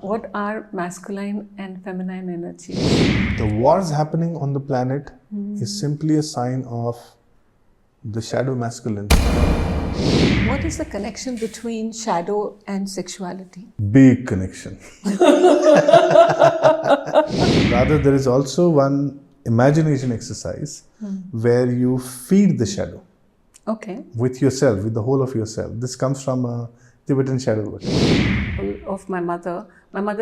what are masculine and feminine energies? The wars happening on the planet is simply a sign of the shadow masculine. What is the connection between shadow and sexuality? Big connection. Rather, there is also one imagination exercise where you feed the shadow. Okay. With yourself, with the whole of yourself. This comes from a Tibetan shadow work. Of my mother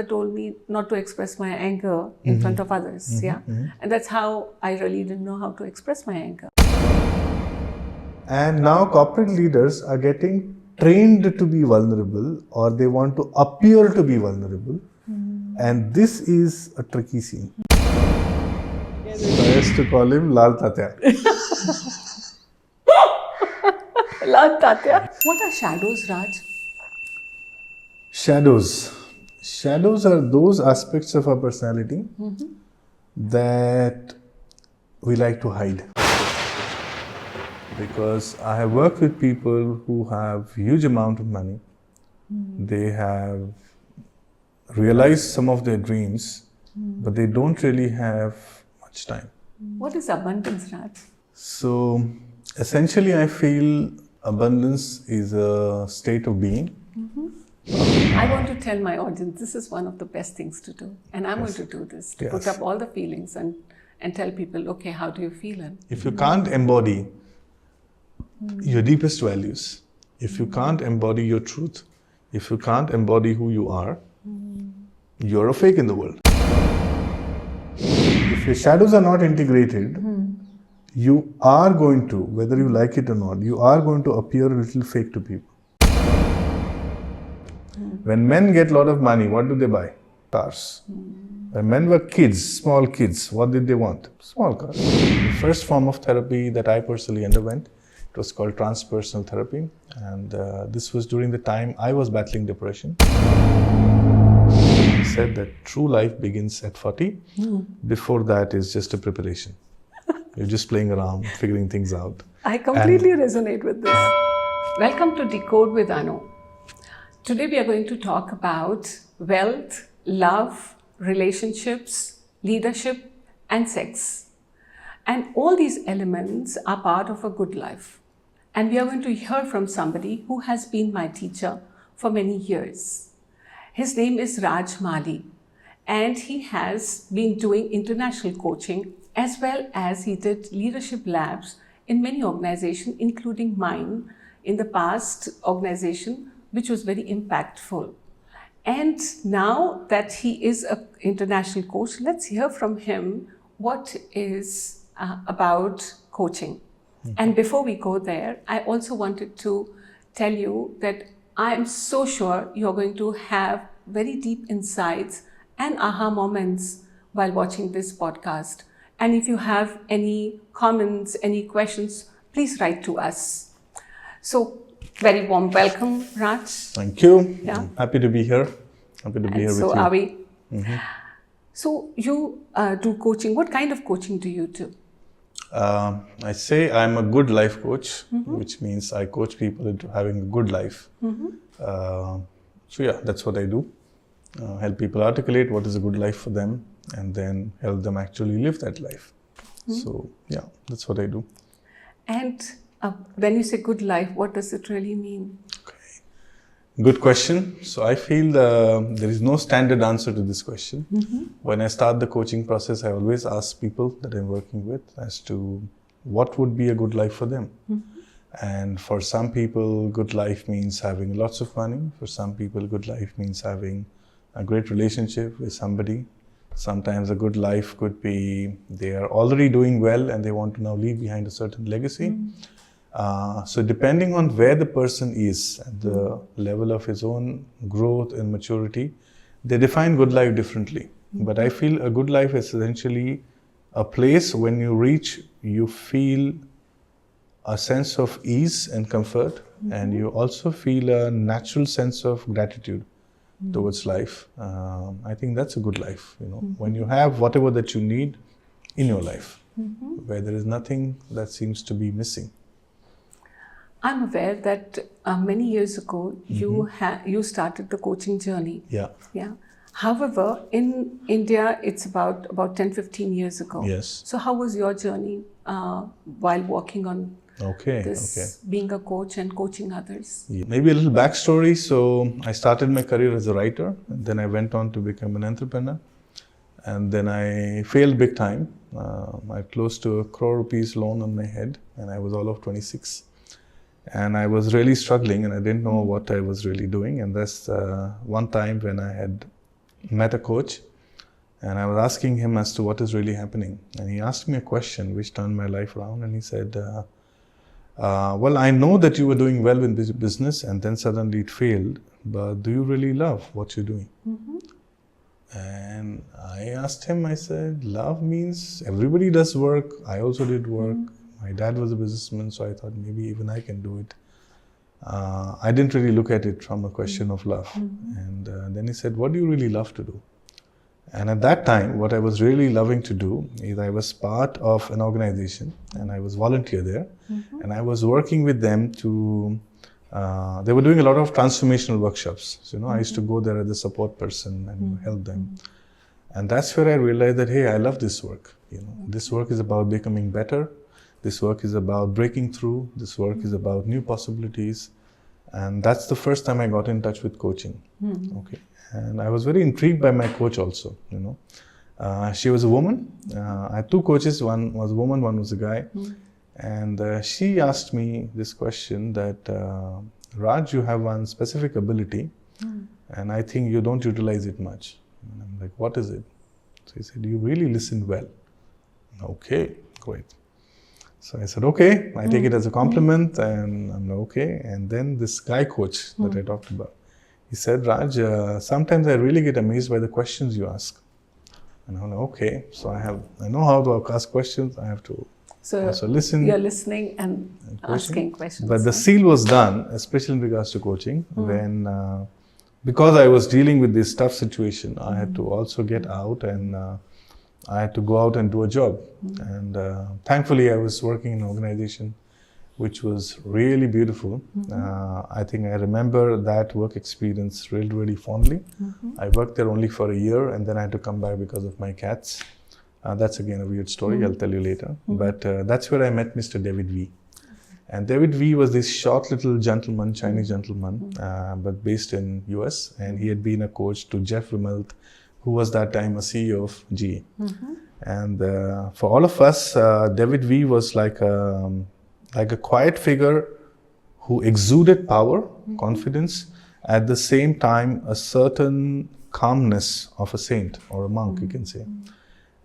told me not to express my anger in front of others. And that's how I really didn't know how to express my anger. And now corporate leaders are getting trained to be vulnerable, or they want to appear to be vulnerable. And this is a tricky scene. So I used to call him Lal Tatya. Lal Tatya. What are shadows, Raj? Shadows. Shadows are those aspects of our personality that we like to hide. Because I have worked with people who have huge amount of money. They have realized some of their dreams, but they don't really have much time. What is abundance, Raj? So essentially I feel abundance is a state of being. I want to tell my audience this is one of the best things to do, and I'm going to do this, to put up all the feelings and tell people, okay, how do you feel? And if you can't embody your deepest values, if you can't embody your truth, if you can't embody who you are, you're a fake in the world. If your shadows are not integrated, you are going to, whether you like it or not, you are going to appear a little fake to people. When men get a lot of money, what do they buy? Cars. When men were kids, small kids, what did they want? Small cars. The first form of therapy that I personally underwent, it was called transpersonal therapy, and this was during the time I was battling depression. He said that true life begins at 40. Before that is just a preparation. You're just playing around, figuring things out. I completely resonate with this. Welcome to Decode with Anu. Today we are going to talk about wealth, love, relationships, leadership, and sex. And all these elements are part of a good life. And we are going to hear from somebody who has been my teacher for many years. His name is Raj Mali, and he has been doing international coaching as well as he did leadership labs in many organizations, including mine in the past organization, which was very impactful. And now that he is an international coach, let's hear from him what is about coaching. And before we go there, I also wanted to tell you that I'm so sure you're going to have very deep insights and aha moments while watching this podcast. And if you have any comments, any questions, please write to us. So, very warm welcome, Raj. Thank you. Yeah. I'm happy to be here. Happy to be here with you. So are we. So you do coaching. What kind of coaching do you do? I say I'm a good life coach, which means I coach people into having a good life. So yeah, that's what I do. Help people articulate what is a good life for them, and then help them actually live that life. So yeah, that's what I do. And when you say good life, what does it really mean? Okay. Good question. So I feel there is no standard answer to this question. When I start the coaching process, I always ask people that I'm working with as to what would be a good life for them. And for some people, good life means having lots of money. For some people, good life means having a great relationship with somebody. Sometimes a good life could be they are already doing well and they want to now leave behind a certain legacy. So depending on where the person is at the level of his own growth and maturity, they define good life differently. But I feel a good life is essentially a place when you reach, you feel a sense of ease and comfort, and you also feel a natural sense of gratitude towards life. I think that's a good life, you know, when you have whatever that you need in your life, where there is nothing that seems to be missing. I'm aware that many years ago you started the coaching journey. Yeah. Yeah. However, in India, it's about 10, 15 years ago. Yes. So how was your journey while working on this, being a coach and coaching others? Yeah. Maybe a little backstory. So I started my career as a writer, and then I went on to become an entrepreneur. And then I failed big time. I had close to ₹1 crore loan on my head, and I was all of 26. And I was really struggling, and I didn't know what I was really doing. And that's one time when I had met a coach, and I was asking him as to what is really happening. And he asked me a question which turned my life around, and he said, well, I know that you were doing well in this business, and then suddenly it failed, but do you really love what you're doing? And I asked him, I said, love means everybody does work. I also did work. My dad was a businessman, so I thought maybe even I can do it. I didn't really look at it from a question of love. And then he said, what do you really love to do? And at that time, what I was really loving to do is I was part of an organization, and I was volunteer there. And I was working with them to, they were doing a lot of transformational workshops. So, I used to go there as a support person and help them. And that's where I realized that, hey, I love this work. This work is about becoming better. This work is about breaking through. This work is about new possibilities. And that's the first time I got in touch with coaching. Okay. And I was very intrigued by my coach also, She was a woman. I had two coaches. One was a woman, one was a guy. And she asked me this question that, Raj, you have one specific ability, and I think you don't utilize it much. And I'm like, what is it? So he said, you really listen well. Okay, great. So I said, okay, I take it as a compliment, and I'm like, okay. And then this guy coach that I talked about, he said, Raj, sometimes I really get amazed by the questions you ask. And I'm like, okay, so I know how to ask questions. I have to also listen. You're listening and asking questions. But the seal was done, especially in regards to coaching, when, because I was dealing with this tough situation, I had to also get out, and I had to go out and do a job. And thankfully, I was working in an organization which was really beautiful. I think I remember that work experience really, really fondly. I worked there only for a year, and then I had to come back because of my cats. That's again a weird story, I'll tell you later. But that's where I met Mr. David V. And David V was this short little gentleman, Chinese gentleman, but based in US. And he had been a coach to Jeff Immelt, who was that time a CEO of GE. And for all of us, David V was like a quiet figure who exuded power, confidence, at the same time a certain calmness of a saint or a monk, you can say.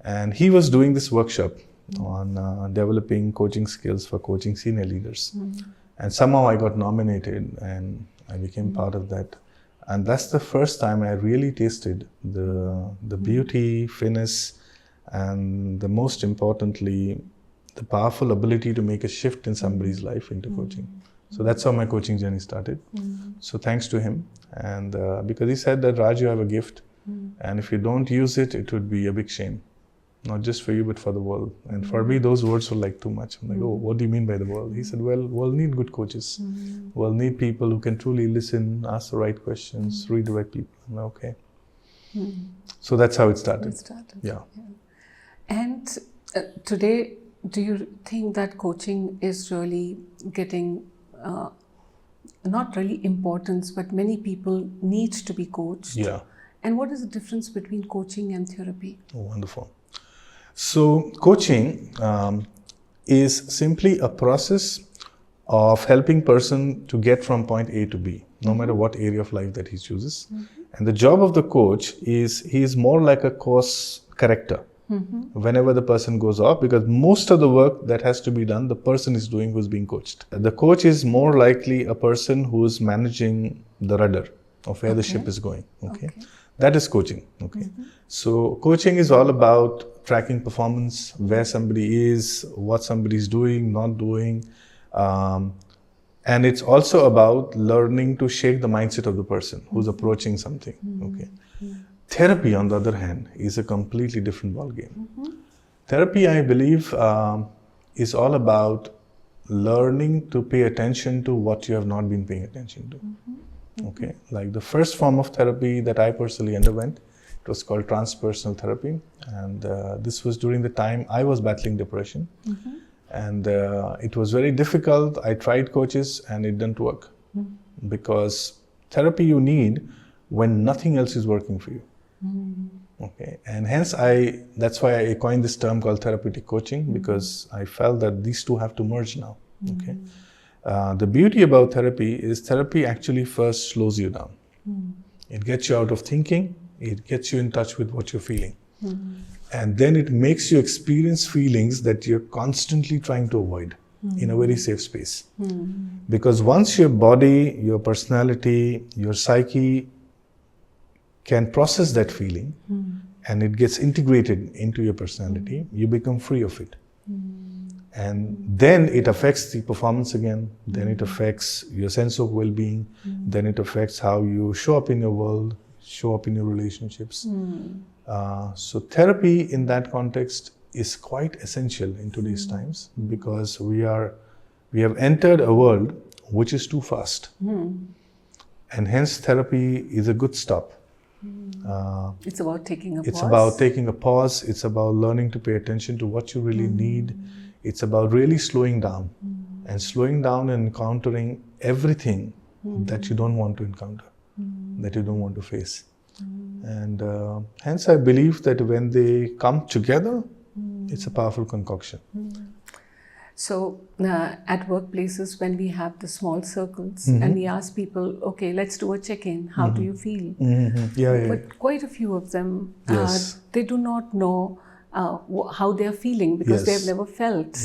And he was doing this workshop on developing coaching skills for coaching senior leaders. And somehow I got nominated, and I became part of that. And that's the first time I really tasted the beauty, finesse, and the most importantly, the powerful ability to make a shift in somebody's life into coaching. So that's how my coaching journey started. So thanks to him. And because he said that, Raj, you have a gift. And if you don't use it, it would be a big shame. Not just for you, but for the world. And for me, those words were like too much. I'm like, oh, what do you mean by the world? He said, well, we'll need good coaches. We'll need people who can truly listen, ask the right questions, redirect people. I'm like, okay. So that's how it started. Yeah. And today, do you think that coaching is really getting, not really importance, but many people need to be coached? Yeah. And what is the difference between coaching and therapy? Oh, wonderful. So coaching is simply a process of helping person to get from point A to B, no matter what area of life that he chooses. And the job of the coach is, he is more like a course corrector. Whenever the person goes off, because most of the work that has to be done, the person is doing who's being coached. The coach is more likely a person who's managing the rudder of where the ship is going. Okay. That is coaching. Okay. So coaching is all about tracking performance, where somebody is, what somebody is doing, not doing. And it's also about learning to shake the mindset of the person who's approaching something. Okay. Therapy, on the other hand, is a completely different ballgame. Therapy, I believe, is all about learning to pay attention to what you have not been paying attention to. Okay, like the first form of therapy that I personally underwent It was called transpersonal therapy, and this was during the time I was battling depression. And it was very difficult. I tried coaches and it didn't work, because therapy you need when nothing else is working for you. Okay, and hence that's why I coined this term called therapeutic coaching, because I felt that these two have to merge now. Okay, the beauty about therapy is therapy actually first slows you down. It gets you out of thinking. It gets you in touch with what you're feeling. And then it makes you experience feelings that you're constantly trying to avoid in a very safe space. Because once your body, your personality, your psyche can process that feeling and it gets integrated into your personality, you become free of it. And then it affects the performance again, then it affects your sense of well-being, then it affects how you show up in your world, show up in your relationships. So therapy in that context is quite essential in today's times, because we have entered a world which is too fast. And hence therapy is a good stop. It's about taking a pause. It's about taking a pause. It's about learning to pay attention to what you really need. It's about really slowing down and encountering everything that you don't want to encounter, that you don't want to face. And hence I believe that when they come together, it's a powerful concoction. So at workplaces, when we have the small circles and we ask people, okay, let's do a check-in. How do you feel? But quite a few of them, they do not know how they are feeling, because they have never felt.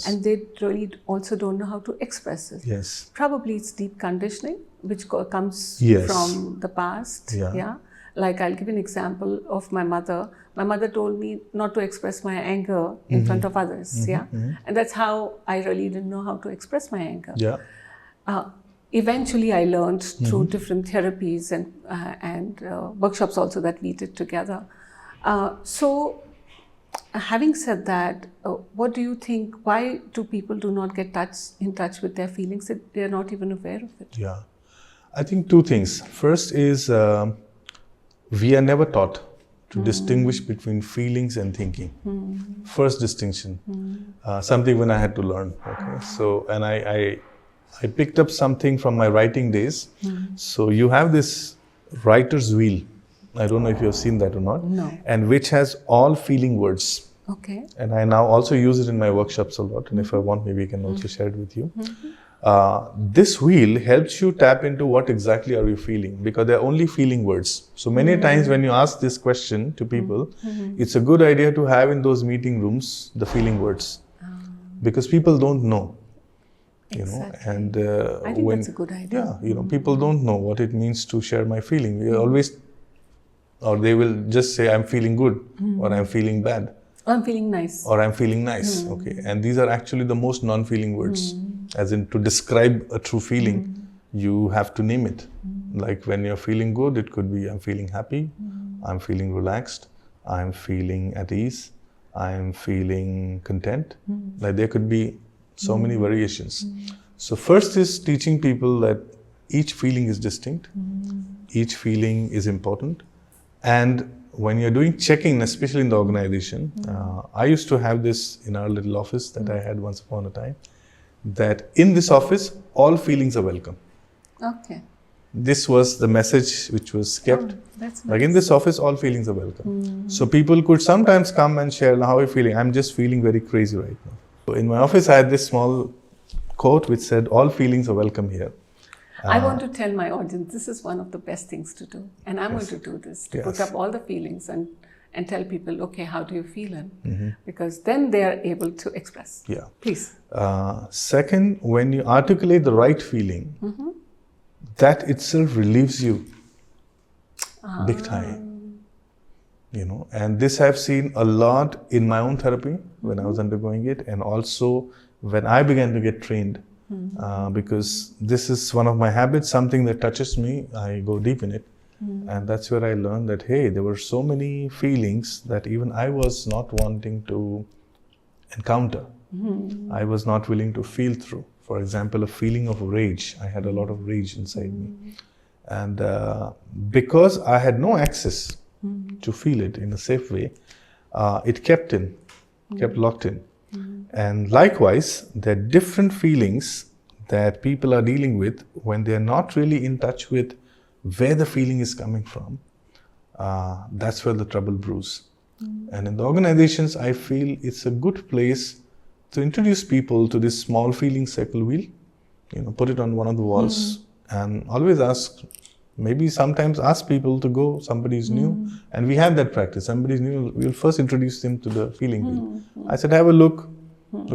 And they really also don't know how to express it. Probably it's deep conditioning, which comes from the past. Like I'll give an example of my mother. My mother told me not to express my anger in front of others. And that's how I really didn't know how to express my anger. Eventually I learned through different therapies and workshops also that we did together. So having said that, what do you think, why do people do not get in touch with their feelings, that they're not even aware of it? I think two things. First is we are never taught to distinguish between feelings and thinking. First distinction, something when I had to learn. Okay, so and I picked up something from my writing days. So you have this writer's wheel. I don't know if you have seen that or not. No. And which has all feeling words. Okay. And I now also use it in my workshops a lot. And if I want, maybe I can also share it with you. This wheel helps you tap into what exactly are you feeling, because they're only feeling words. So many times when you ask this question to people, it's a good idea to have in those meeting rooms the feeling words, because people don't know. You know, and I think that's a good idea. People don't know what it means to share my feeling. We always, or they will just say, I'm feeling good, or I'm feeling bad. Or I'm feeling nice. Or I'm feeling nice, okay. And these are actually the most non-feeling words. As in, to describe a true feeling, you have to name it. Like when you're feeling good, it could be, I'm feeling happy, I'm feeling relaxed, I'm feeling at ease, I'm feeling content. Like there could be so many variations. So first is teaching people that each feeling is distinct, each feeling is important. And when you're doing checking, especially in the organization, I used to have this in our little office that I had once upon a time, that in this office, all feelings are welcome. Okay. This was the message which was kept. That's nice. Like in this office, all feelings are welcome. So people could sometimes come and share, how are you feeling? I'm just feeling very crazy right now. So in my office, I had this small quote which said, all feelings are welcome here. I want to tell my audience, this is one of the best things to do. And I'm going to do this, to put up all the feelings and tell people, okay, how do you feel? Because then they are able to express. Please. Second, when you articulate the right feeling, that itself relieves you big time. You know, and this I've seen a lot in my own therapy when I was undergoing it, and also when I began to get trained. Because this is one of my habits, something that touches me, I go deep in it. And that's where I learned that, hey, there were so many feelings that even I was not wanting to encounter. I was not willing to feel through. For example, a feeling of rage. I had a lot of rage inside me. And because I had no access to feel it in a safe way, it kept locked in. And likewise, there are different feelings that people are dealing with when they are not really in touch with where the feeling is coming from. That's where the trouble brews. And in the organizations, I feel it's a good place to introduce people to this small feeling circle wheel, put it on one of the walls and always ask, maybe sometimes ask people to go, somebody is new. And we have that practice. Somebody is new, we'll first introduce them to the feeling wheel. I said, have a look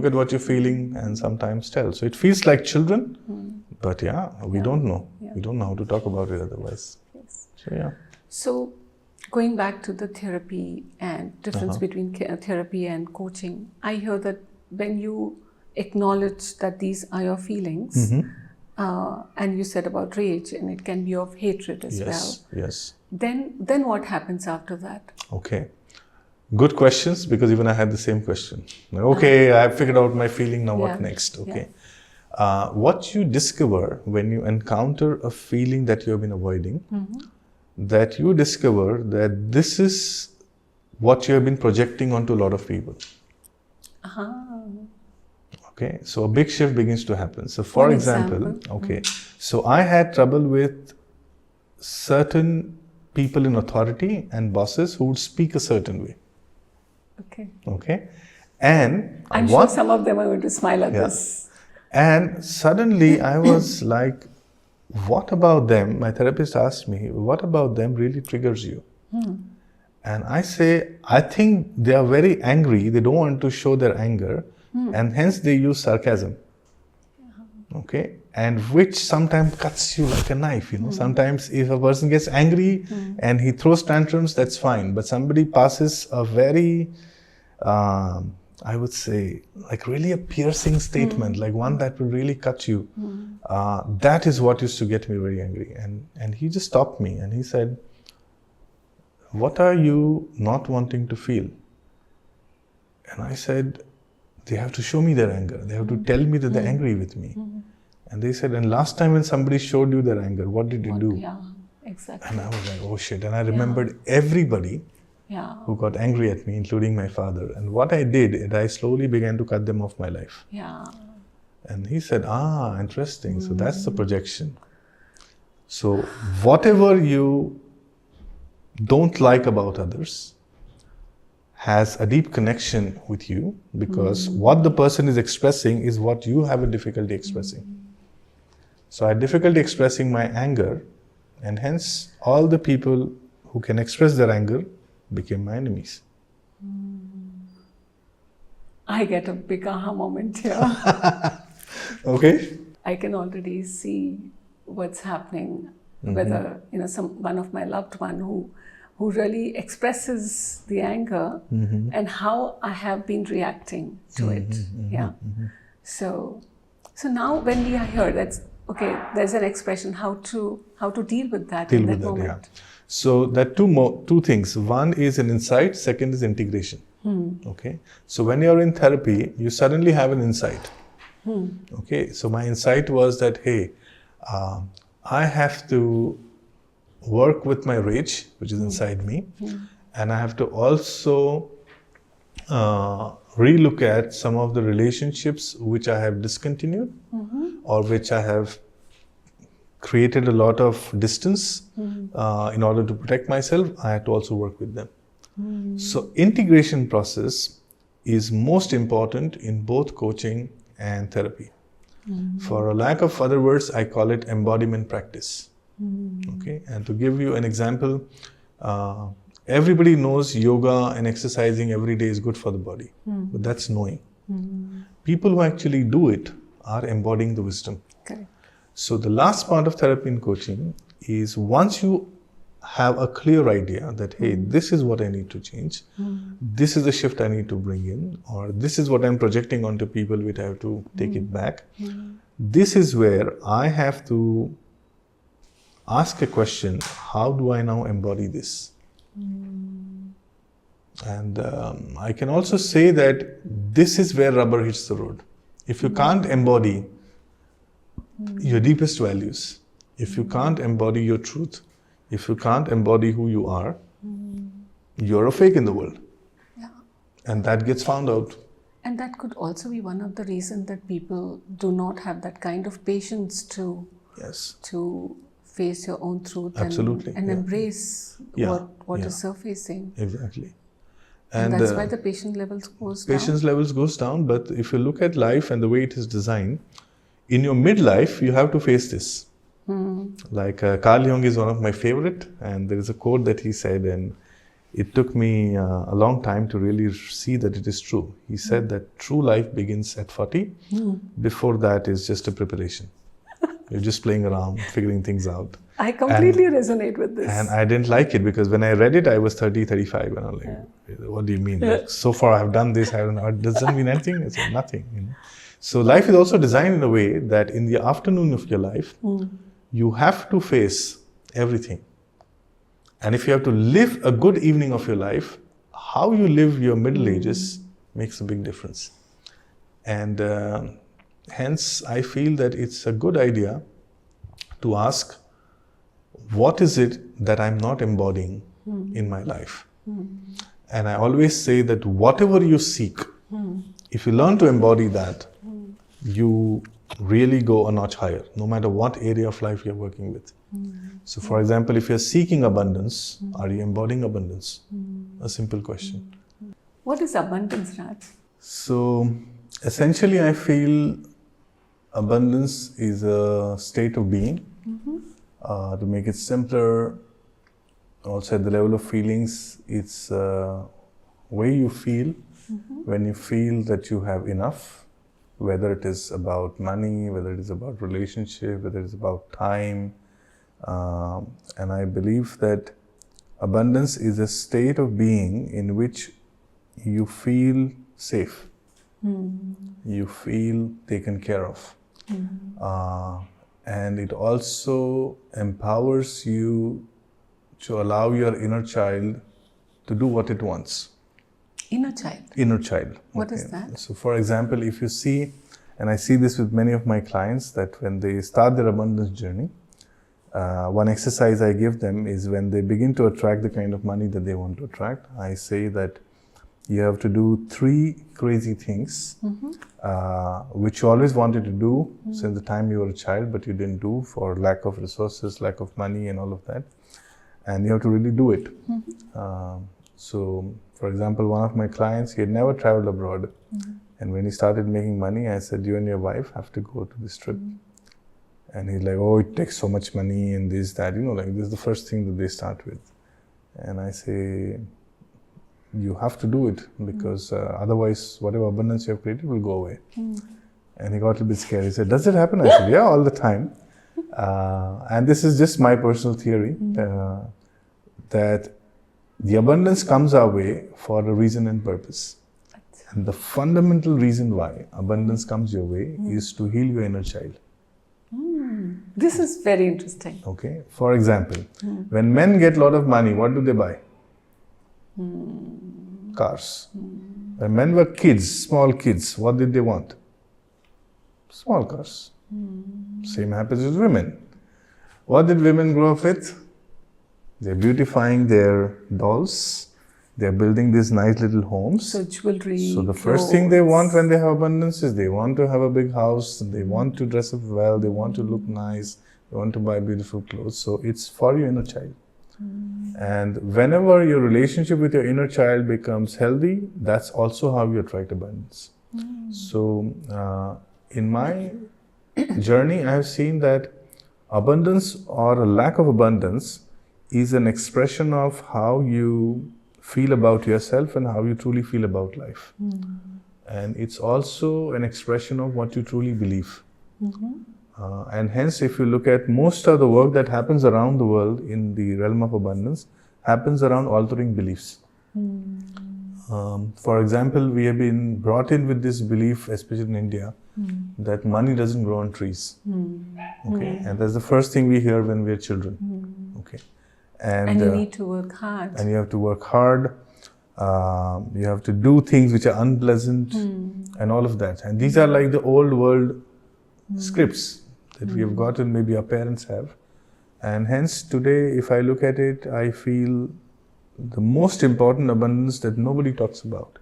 at what you're feeling and sometimes tell. So it feels like children, but we don't know. Yeah. We don't know how to talk about it otherwise. Yes. So So going back to the therapy and difference between therapy and coaching, I hear that when you acknowledge that these are your feelings, and you said about rage, and it can be of hatred as well. Yes. Then what happens after that? Okay. Good questions, because even I had the same question. Okay, I figured out my feeling, now what next? Okay. What you discover when you encounter a feeling that you have been avoiding, that you discover that this is what you have been projecting onto a lot of people. Okay, so a big shift begins to happen. So for example, so I had trouble with certain people in authority and bosses who would speak a certain way. Okay. And I'm sure some of them are going to smile at this. And suddenly I was like, what about them? My therapist asked me, what about them really triggers you? And I say, I think they are very angry. They don't want to show their anger. And hence they use sarcasm. Okay. And which sometimes cuts you like a knife. Sometimes if a person gets angry and he throws tantrums, that's fine. But somebody passes a very, I would say, like really a piercing statement, like one that will really cut you. That is what used to get me very angry. And he just stopped me and he said, what are you not wanting to feel? And I said, they have to show me their anger. They have to tell me that they're angry with me. And they said, and last time when somebody showed you their anger, what did you do? Yeah, exactly. And I was like, oh shit. And I remembered everybody who got angry at me, including my father. And what I did is I slowly began to cut them off my life. And he said, interesting. So that's the projection. So whatever you don't like about others has a deep connection with you, because what the person is expressing is what you have a difficulty expressing. So I had difficulty expressing my anger, and hence all the people who can express their anger became my enemies. I get a big aha moment here. Okay. I can already see what's happening, whether one of my loved one who really expresses the anger and how I have been reacting to it. So now when we are here, that's okay. There's an expression how to deal with that in that moment. So there are two things. One is an insight. Second is integration. Okay. So when you're in therapy, you suddenly have an insight. Okay. So my insight was that, hey, I have to work with my rage, which is inside me, and I have to also relook at some of the relationships which I have discontinued or which I have created a lot of distance in order to protect myself. I had to also work with them. So integration process is most important in both coaching and therapy. For a lack of other words, I call it embodiment practice. Okay, and to give you an example, everybody knows yoga and exercising every day is good for the body, but that's knowing. People who actually do it are embodying the wisdom. Okay. So the last part of therapy and coaching is once you have a clear idea that, hey, this is what I need to change, this is the shift I need to bring in, or this is what I'm projecting onto people which I have to take it back. This is where I have to ask a question, how do I now embody this? And I can also say that this is where rubber hits the road. If you can't embody your deepest values, if you can't embody your truth, if you can't embody who you are, you're a fake in the world. Yeah. And that gets found out. And that could also be one of the reasons that people do not have that kind of patience to Yes. face your own truth Absolutely, and yeah. embrace Yeah, what yeah. is surfacing. Exactly. And that's why the patience levels goes down. Patience levels goes down, but if you look at life and the way it is designed, in your midlife, you have to face this. Like Carl Jung is one of my favorite, and there is a quote that he said, and it took me a long time to really see that it is true. He said that true life begins at 40. Before that is just a preparation. You're just playing around, figuring things out. I completely resonate with this. And I didn't like it because when I read it, I was 30, 35. And I'm like, what do you mean? Like, so far I've done this, it doesn't mean anything? I said, nothing. You know? So life is also designed in a way that in the afternoon of your life, you have to face everything. And if you have to live a good evening of your life, how you live your middle ages makes a big difference. And hence, I feel that it's a good idea to ask, what is it that I'm not embodying in my life? And I always say that whatever you seek, if you learn to embody that, you really go a notch higher, no matter what area of life you're working with. So for example, if you're seeking abundance, are you embodying abundance? A simple question. What is abundance, Raj? So essentially, I feel abundance is a state of being. To make it simpler, also at the level of feelings, it's a way you feel when you feel that you have enough, whether it is about money, whether it is about relationship, whether it is about time. And I believe that abundance is a state of being in which you feel safe, you feel taken care of. And it also empowers you to allow your inner child to do what it wants. Inner child? Inner child. What is that? So for example, if you see, and I see this with many of my clients, that when they start their abundance journey, one exercise I give them is when they begin to attract the kind of money that they want to attract, I say that you have to do 3 crazy things which you always wanted to do since the time you were a child, but you didn't do for lack of resources, lack of money and all of that. And you have to really do it. So, for example, one of my clients, he had never traveled abroad. And when he started making money, I said, you and your wife have to go to this trip. And he's like, oh, it takes so much money and this, that, you know, like this is the first thing that they start with. And I say, you have to do it because otherwise whatever abundance you have created will go away. And he got a little bit scared. He said, does it happen? I said, yeah, all the time. And this is just my personal theory, that the abundance comes our way for a reason and purpose. And the fundamental reason why abundance comes your way is to heal your inner child. This is very interesting. Okay. For example, when men get a lot of money, what do they buy? Cars. When men were kids, small kids, what did they want? Small cars. Same happens with women. What did women grow up with? They're beautifying their dolls. They're building these nice little homes. So jewelry. So the first thing they want when they have abundance is they want to have a big house. They want to dress up well. They want to look nice. They want to buy beautiful clothes. So it's for your inner child. And whenever your relationship with your inner child becomes healthy, that's also how you attract abundance. So in my journey, I have seen that abundance or a lack of abundance is an expression of how you feel about yourself and how you truly feel about life. And it's also an expression of what you truly believe. And hence, if you look at most of the work that happens around the world in the realm of abundance, happens around altering beliefs. For example, we have been brought in with this belief, especially in India, that money doesn't grow on trees. Okay, and that's the first thing we hear when we're children. Okay, and you need to work hard. And you have to work hard. You have to do things which are unpleasant, and all of that. And these are like the old world scripts that we have gotten, maybe our parents have. And hence today, if I look at it, I feel the most important abundance that nobody talks about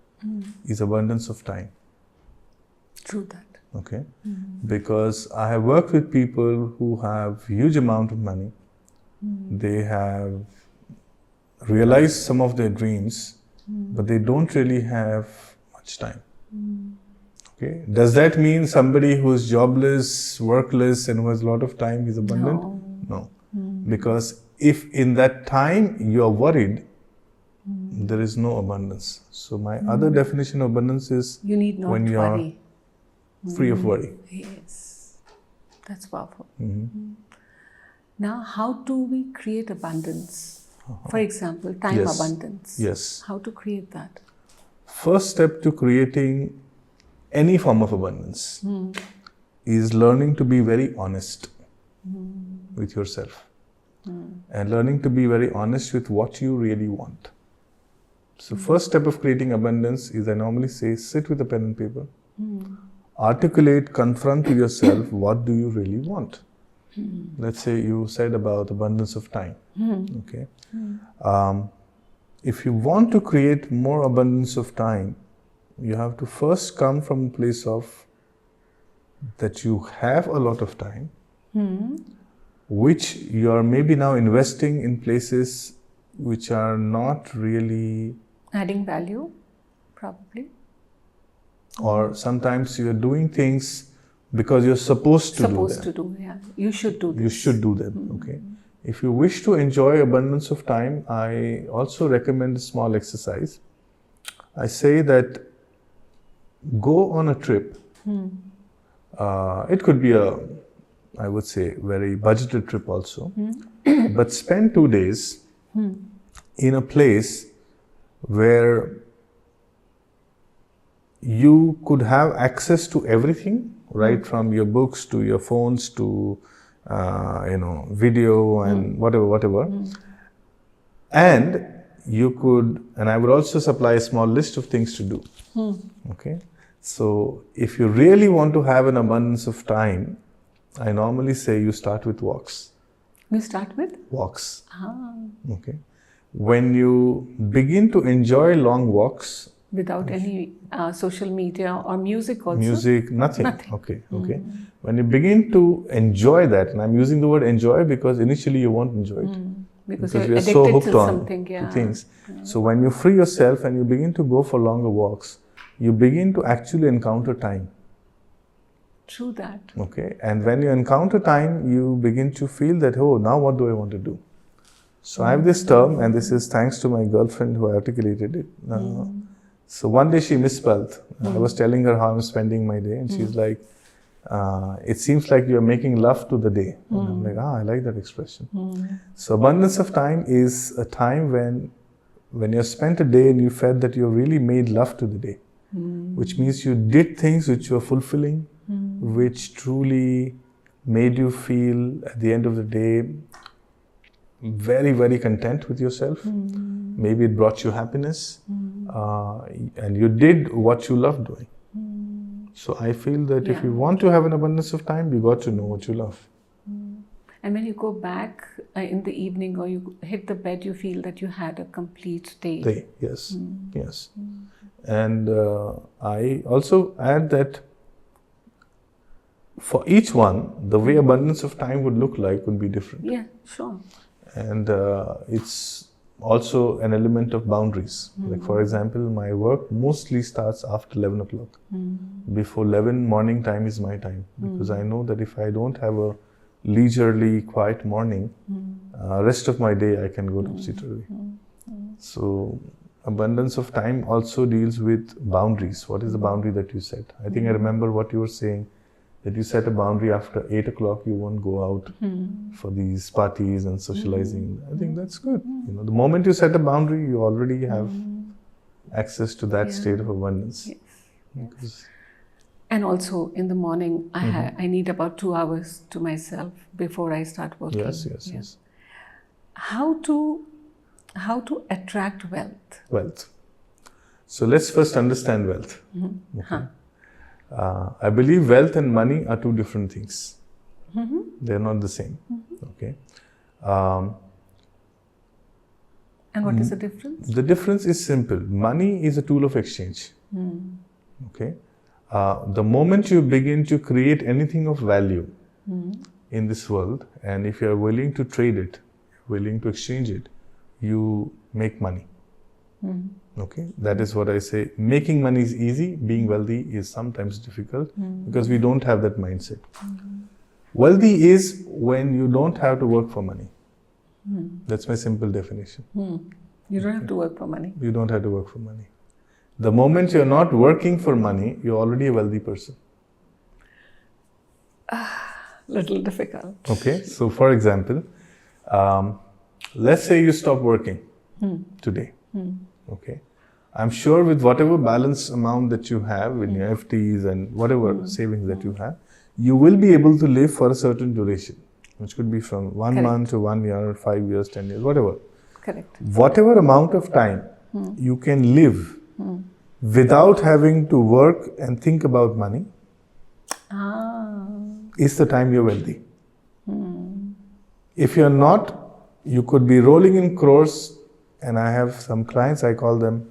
is abundance of time. True that. Okay, because I have worked with people who have huge amount of money. They have realized some of their dreams, but they don't really have much time. Okay, does that mean somebody who is jobless, workless, and who has a lot of time is abundant? No. Because if in that time you are worried, there is no abundance. So my other definition of abundance is you need not when you worry. are free of worry. Yes, that's powerful. Now, how do we create abundance? For example, time Yes. abundance. Yes. How to create that? First step to creating any form of abundance is learning to be very honest with yourself and learning to be very honest with what you really want. So first step of creating abundance is, I normally say, sit with a pen and paper, articulate, confront to yourself, what do you really want? Let's say you said about abundance of time. Okay. If you want to create more abundance of time, you have to first come from a place of that you have a lot of time, which you are maybe now investing in places which are not really Adding value, probably. or sometimes you are doing things because you're supposed to do them. Supposed to do, yeah. You should do this. You should do them, okay? If you wish to enjoy abundance of time, I also recommend a small exercise. I say that go on a trip. It could be a, I would say, very budgeted trip also. But spend 2 days in a place where you could have access to everything, right from your books to your phones to video and whatever. And you could, and I would also supply a small list of things to do. Okay. So if you really want to have an abundance of time, I normally say you start with walks. You start with? Walks. Okay. When you begin to enjoy long walks, Without any social media or music also? Music, nothing. Okay. When you begin to enjoy that, and I'm using the word enjoy because initially you won't enjoy it. Because we you're are so addicted hooked to on something, to things. So when you free yourself and you begin to go for longer walks, you begin to actually encounter time. True that. Okay. And when you encounter time, you begin to feel that, oh, now what do I want to do? So I have this term, and this is thanks to my girlfriend who articulated it. So one day she misspelled. I was telling her how I'm spending my day, and she's like, it seems like you're making love to the day. And I'm like, I like that expression. So abundance of time is a time when you spent a day and you felt that you really made love to the day, which means you did things which were fulfilling, which truly made you feel at the end of the day very, very content with yourself. Maybe it brought you happiness, and you did what you love doing. So I feel that if you want to have an abundance of time, you got to know what you love. And when you go back in the evening or you hit the bed, you feel that you had a complete day. Yes. And I also add that for each one, the way abundance of time would look like would be different. Yeah, sure. And it's also an element of boundaries. Like for example, my work mostly starts after 11 o'clock. Before 11, morning time is my time. Because I know that if I don't have a leisurely, quiet morning, rest of my day I can go to sit away. So abundance of time also deals with boundaries. What is the boundary that you set? I think I remember what you were saying, that you set a boundary after 8 o'clock, you won't go out for these parties and socializing. I think that's good. The moment you set a boundary, you already have access to that state of abundance. Yes. And also in the morning, I need about 2 hours to myself before I start working. Yes. How to attract wealth? Wealth. So let's first understand wealth. Okay. I believe wealth and money are two different things. They're not the same. Okay. And what is the difference? The difference is simple. Money is a tool of exchange. Okay. The moment you begin to create anything of value in this world, and if you are willing to trade it, willing to exchange it, you make money. Okay, that is what I say. Making money is easy. Being wealthy is sometimes difficult because we don't have that mindset. Wealthy is when you don't have to work for money. That's my simple definition. You don't have to work for money. You don't have to work for money. The moment you're not working for money, you're already a wealthy person. Little difficult. Okay, so for example, let's say you stop working today. Okay, I'm sure with whatever balance amount that you have in your FTs and whatever savings that you have, you will be able to live for a certain duration, which could be from 1 month to 1 year, 5 years, 10 years, whatever. Correct. Whatever amount of time you can live without having to work and think about money is the time you're wealthy. If you're not, you could be rolling in crores, and I have some clients, I call them,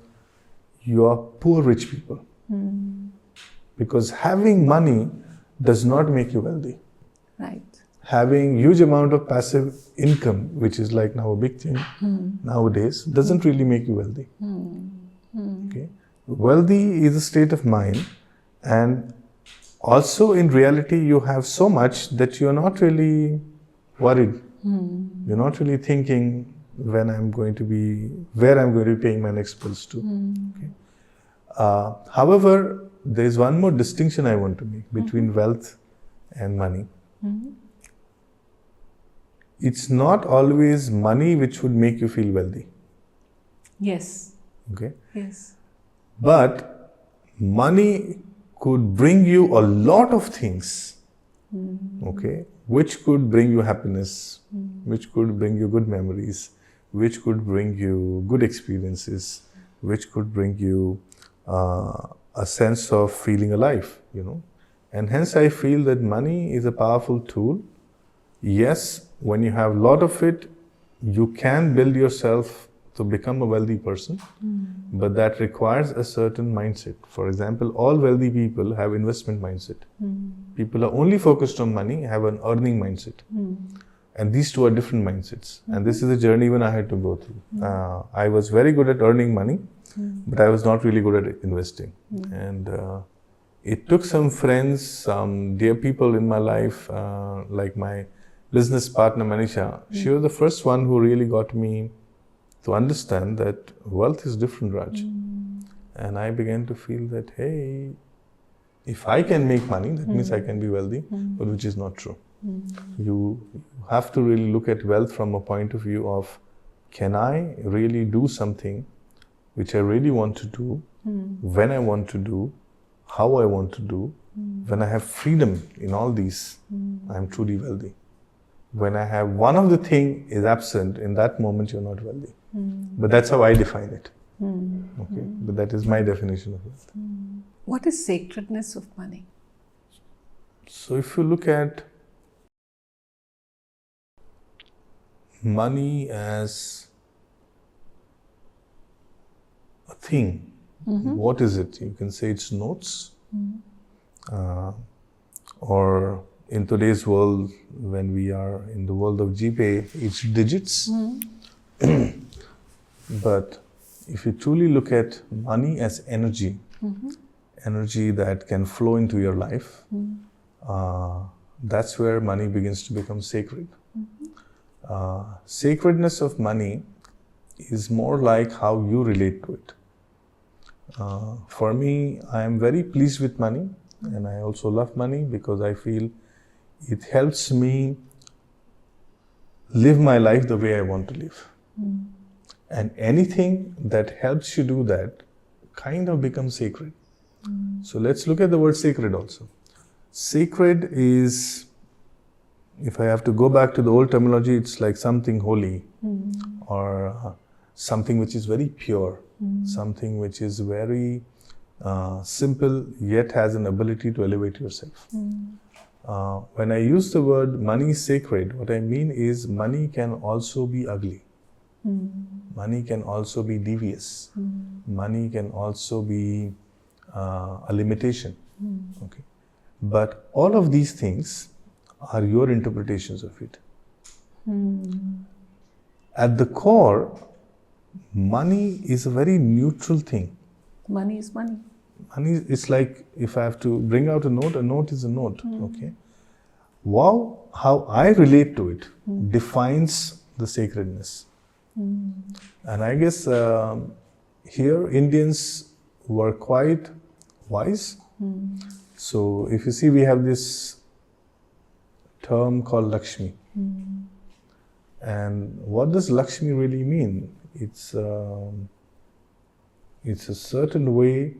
you are poor rich people. Because having money does not make you wealthy. Right. Having huge amount of passive income, which is like now a big thing nowadays, doesn't really make you wealthy. Okay? Wealthy is a state of mind, and also in reality you have so much that you're not really worried. You're not really thinking when I'm going to be, where I'm going to be paying my next bills to. Okay? However, there is one more distinction I want to make between wealth and money. It's not always money which would make you feel wealthy. Yes. Okay? Yes. But money could bring you a lot of things, okay, which could bring you happiness, which could bring you good memories, which could bring you good experiences, which could bring you a sense of feeling alive, you know. And hence I feel that money is a powerful tool. Yes, when you have a lot of it, you can build yourself to become a wealthy person, but that requires a certain mindset. For example, all wealthy people have investment mindset. People are only focused on money, have an earning mindset. And these two are different mindsets. And this is a journey even I had to go through. I was very good at earning money, but I was not really good at investing. And it took some friends, some dear people in my life, like my business partner Manisha. She was the first one who really got me to understand that wealth is different, Raj. And I began to feel that, hey, if I can make money, that means I can be wealthy, but which is not true. You have to really look at wealth from a point of view of, can I really do something which I really want to do, when I want to do, how I want to do. When I have freedom in all these, I am truly wealthy. When I have one of the thing is absent, in that moment you're not wealthy. But that's how I define it. Okay, but that is my definition of wealth. What is sacredness of money? So if you look at money as a thing, what is it? You can say it's notes, or in today's world, when we are in the world of GPay, it's digits. But if you truly look at money as energy, energy that can flow into your life, that's where money begins to become sacred. Sacredness of money is more like how you relate to it. For me, I am very pleased with money, and I also love money because I feel it helps me live my life the way I want to live. And anything that helps you do that kind of becomes sacred. So let's look at the word sacred also. Sacred is, if I have to go back to the old terminology, it's like something holy, or something which is very pure, something which is very simple yet has an ability to elevate yourself. When I use the word money is sacred, what I mean is money can also be ugly. Money can also be devious. Money can also be a limitation. Okay. But all of these things are your interpretations of it. At the core, money is a very neutral thing. Money is money. Money is like, if I have to bring out a note is a note. Okay. Wow, how I relate to it defines the sacredness. And I guess here Indians were quite wise. So if you see, we have this term called Lakshmi. And what does Lakshmi really mean? It's a certain way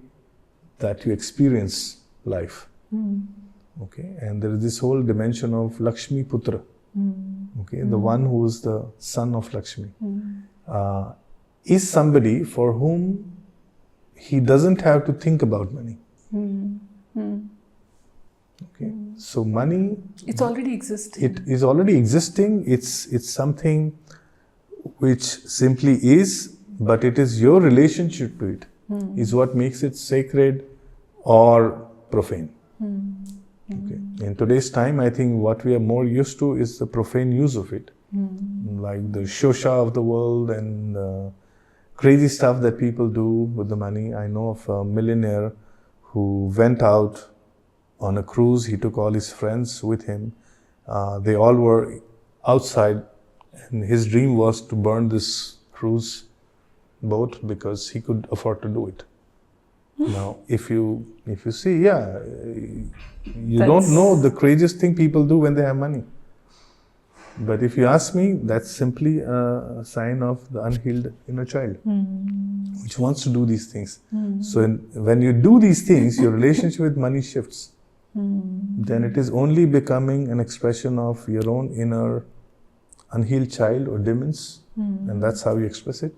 that you experience life. Okay, and there is this whole dimension of Lakshmi Putra. Okay, the one who is the son of Lakshmi is somebody for whom he doesn't have to think about money. Okay, so money, it's already existing. It is already existing. It's something which simply is, but it is your relationship to it is what makes it sacred or profane. Okay. In today's time, I think what we are more used to is the profane use of it, like the shosha of the world and crazy stuff that people do with the money. I know of a millionaire who went out on a cruise. He took all his friends with him. They all were outside, and his dream was to burn this cruise boat because he could afford to do it. Now, if you see, you don't know the craziest thing people do when they have money. But if you ask me, that's simply a sign of the unhealed inner child, which wants to do these things. So when you do these things, your relationship with money shifts. Then it is only becoming an expression of your own inner unhealed child or demons, and that's how you express it.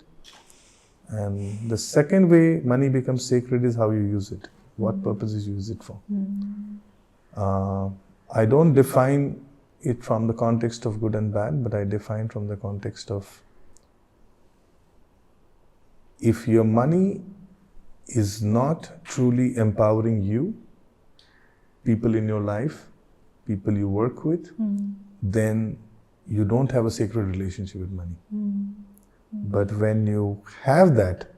And the second way money becomes sacred is how you use it. What purposes you use it for. I don't define it from the context of good and bad, but I define from the context of, if your money is not truly empowering you, people in your life, people you work with, then you don't have a sacred relationship with money. But when you have that,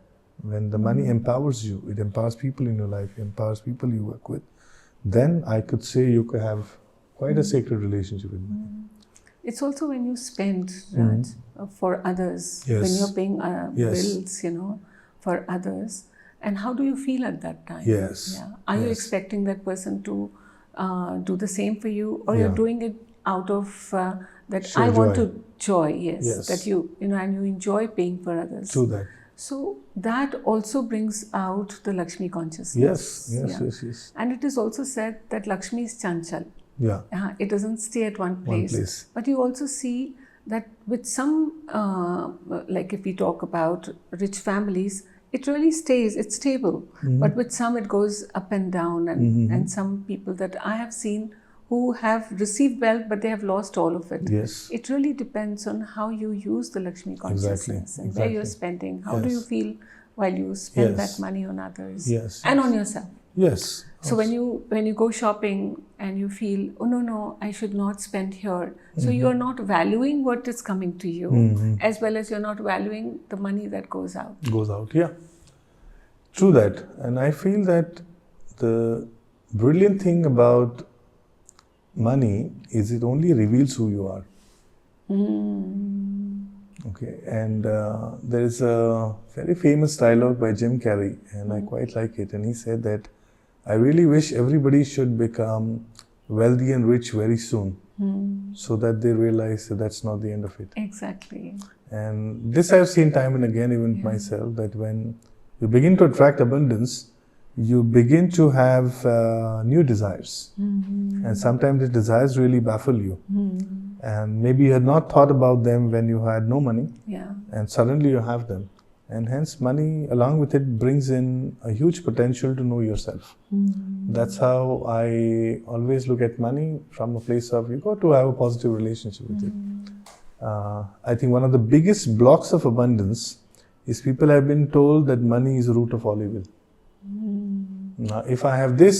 when the money empowers you, it empowers people in your life, it empowers people you work with, then I could say you could have quite a sacred relationship with money. It's also when you spend, Raj, for others, when you're paying bills, for others. And how do you feel at that time? Are you expecting that person to do the same for you, or you're doing it out of that Sure, I want joy. to joy, that you and you enjoy paying for others. True that. So that also brings out the Lakshmi consciousness. Yes. And it is also said that Lakshmi is chanchal. Yeah. It doesn't stay at one place. But you also see that with some, like if we talk about rich families, it really stays, it's stable. But with some it goes up and down, and some people that I have seen who have received wealth but they have lost all of it. It really depends on how you use the Lakshmi consciousness and where you're spending. How do you feel while you spend that money on others and on yourself? So when you go shopping and you feel, oh no, I should not spend here. So you're not valuing what is coming to you, as well as you're not valuing the money that goes out. True that. And I feel that the brilliant thing about money is it only reveals who you are. Okay, and there is a very famous dialogue by Jim Carrey, and I quite like it. And he said that, I really wish everybody should become wealthy and rich very soon, so that they realize that that's not the end of it. Exactly. And this I've seen time and again, even myself, that when you begin to attract abundance, you begin to have new desires. And sometimes the desires really baffle you. And maybe you had not thought about them when you had no money. And suddenly you have them. And hence money, along with it, brings in a huge potential to know yourself. That's how I always look at money, from a place of, you got to have a positive relationship with it. I think one of the biggest blocks of abundance is people have been told that money is the root of all evil. Now, if I have this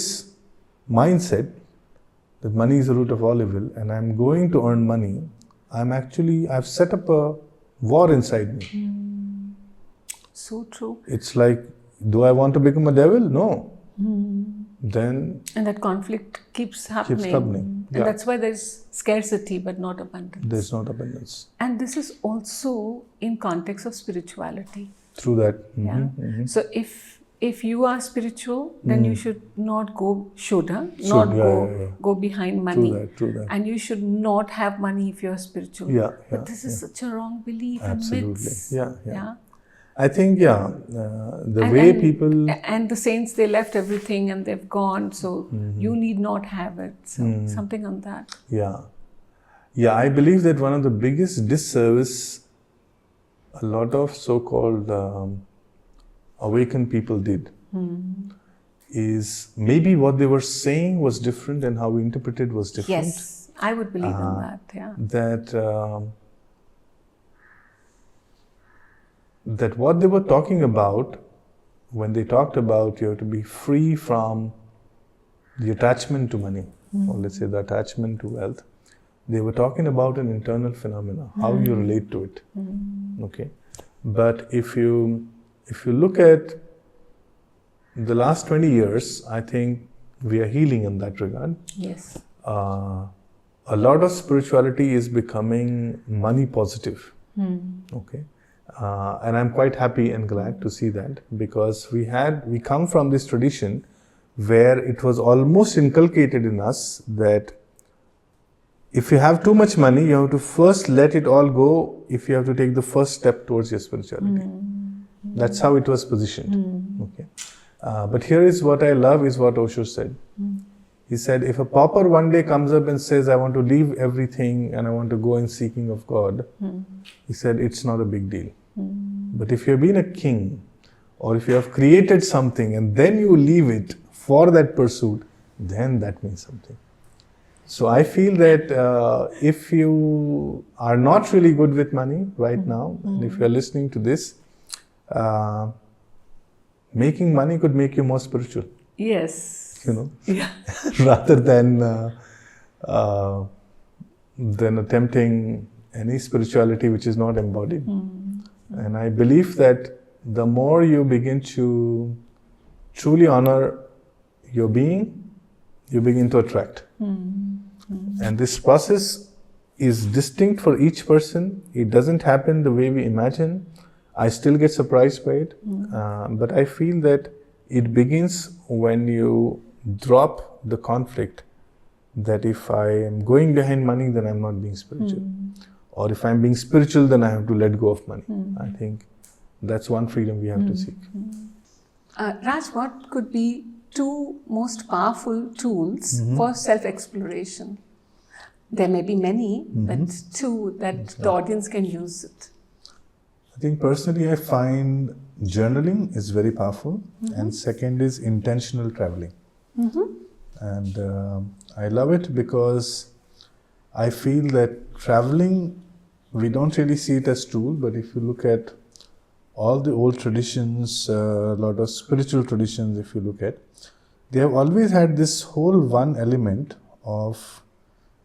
mindset that money is the root of all evil and I'm going to earn money, I've set up a war inside me. So true. It's like, do I want to become a devil? No. Then... And that conflict keeps happening. Yeah. And that's why there's scarcity but not abundance. There's not abundance. And this is also in context of spirituality. Through that. Yeah. So if you are spiritual, then you should not go go behind money. True that. And you should not have money if you're spiritual. But this is such a wrong belief and myths. Yeah. I think, the way people... And the saints, they left everything and they've gone, so you need not have it. So something on that. Yeah, I believe that one of the biggest disservice a lot of so-called awakened people did is maybe what they were saying was different and how we interpreted was different. Yes, I would believe in that, that what they were talking about when they talked about you have to be free from the attachment to money, or let's say the attachment to wealth, they were talking about an internal phenomena, how you relate to it. Okay, but if you look at the last 20 years, I think we are healing in that regard. Yes. A lot of spirituality is becoming money positive. Okay. And I'm quite happy and glad to see that, because we come from this tradition where it was almost inculcated in us that if you have too much money, you have to first let it all go if you have to take the first step towards your spirituality. That's how it was positioned. Okay. But here is what I love is what Osho said. He said, if a pauper one day comes up and says, I want to leave everything and I want to go in seeking of God, he said, it's not a big deal. But if you have been a king, or if you have created something and then you leave it for that pursuit, then that means something. So I feel that if you are not really good with money right now, and if you are listening to this, making money could make you more spiritual. Yes. Rather than attempting any spirituality which is not embodied. And I believe that the more you begin to truly honor your being, you begin to attract. And this process is distinct for each person. It doesn't happen the way we imagine. I still get surprised by it. But I feel that it begins when you drop the conflict that if I am going behind money, then I'm not being spiritual. Or if I'm being spiritual, then I have to let go of money. I think that's one freedom we have to seek. Raj, what could be two most powerful tools for self-exploration? There may be many, but two that the audience can use it. I think personally I find journaling is very powerful, and second is intentional traveling. And I love it because I feel that traveling, we don't really see it as tool, but if you look at all the old traditions, a lot of spiritual traditions, if you look at, they have always had this whole one element of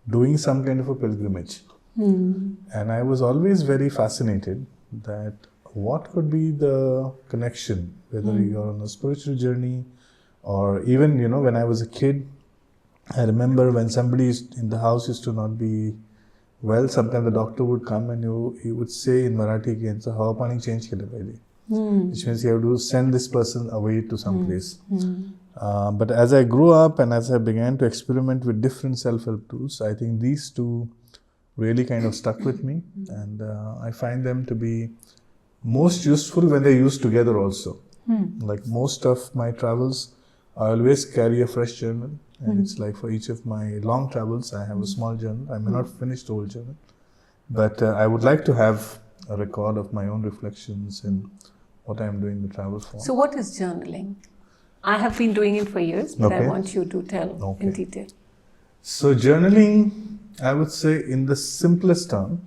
doing some kind of a pilgrimage. And I was always very fascinated that what could be the connection, whether you're on a spiritual journey or even, when I was a kid, I remember when somebody in the house used to not be well, sometimes the doctor would come and he would say in Marathi again, so hawa pani change kele paile. Which means you have to send this person away to some place. But as I grew up and as I began to experiment with different self-help tools, I think these two really kind of stuck with me. And I find them to be most useful when they're used together also. Like most of my travels, I always carry a fresh journal. And it's like for each of my long travels, I have a small journal. I may not finish the whole journal, but I would like to have a record of my own reflections and what I'm doing the travel for. So what is journaling? I have been doing it for years, but I want you to tell in detail. So journaling, I would say in the simplest term,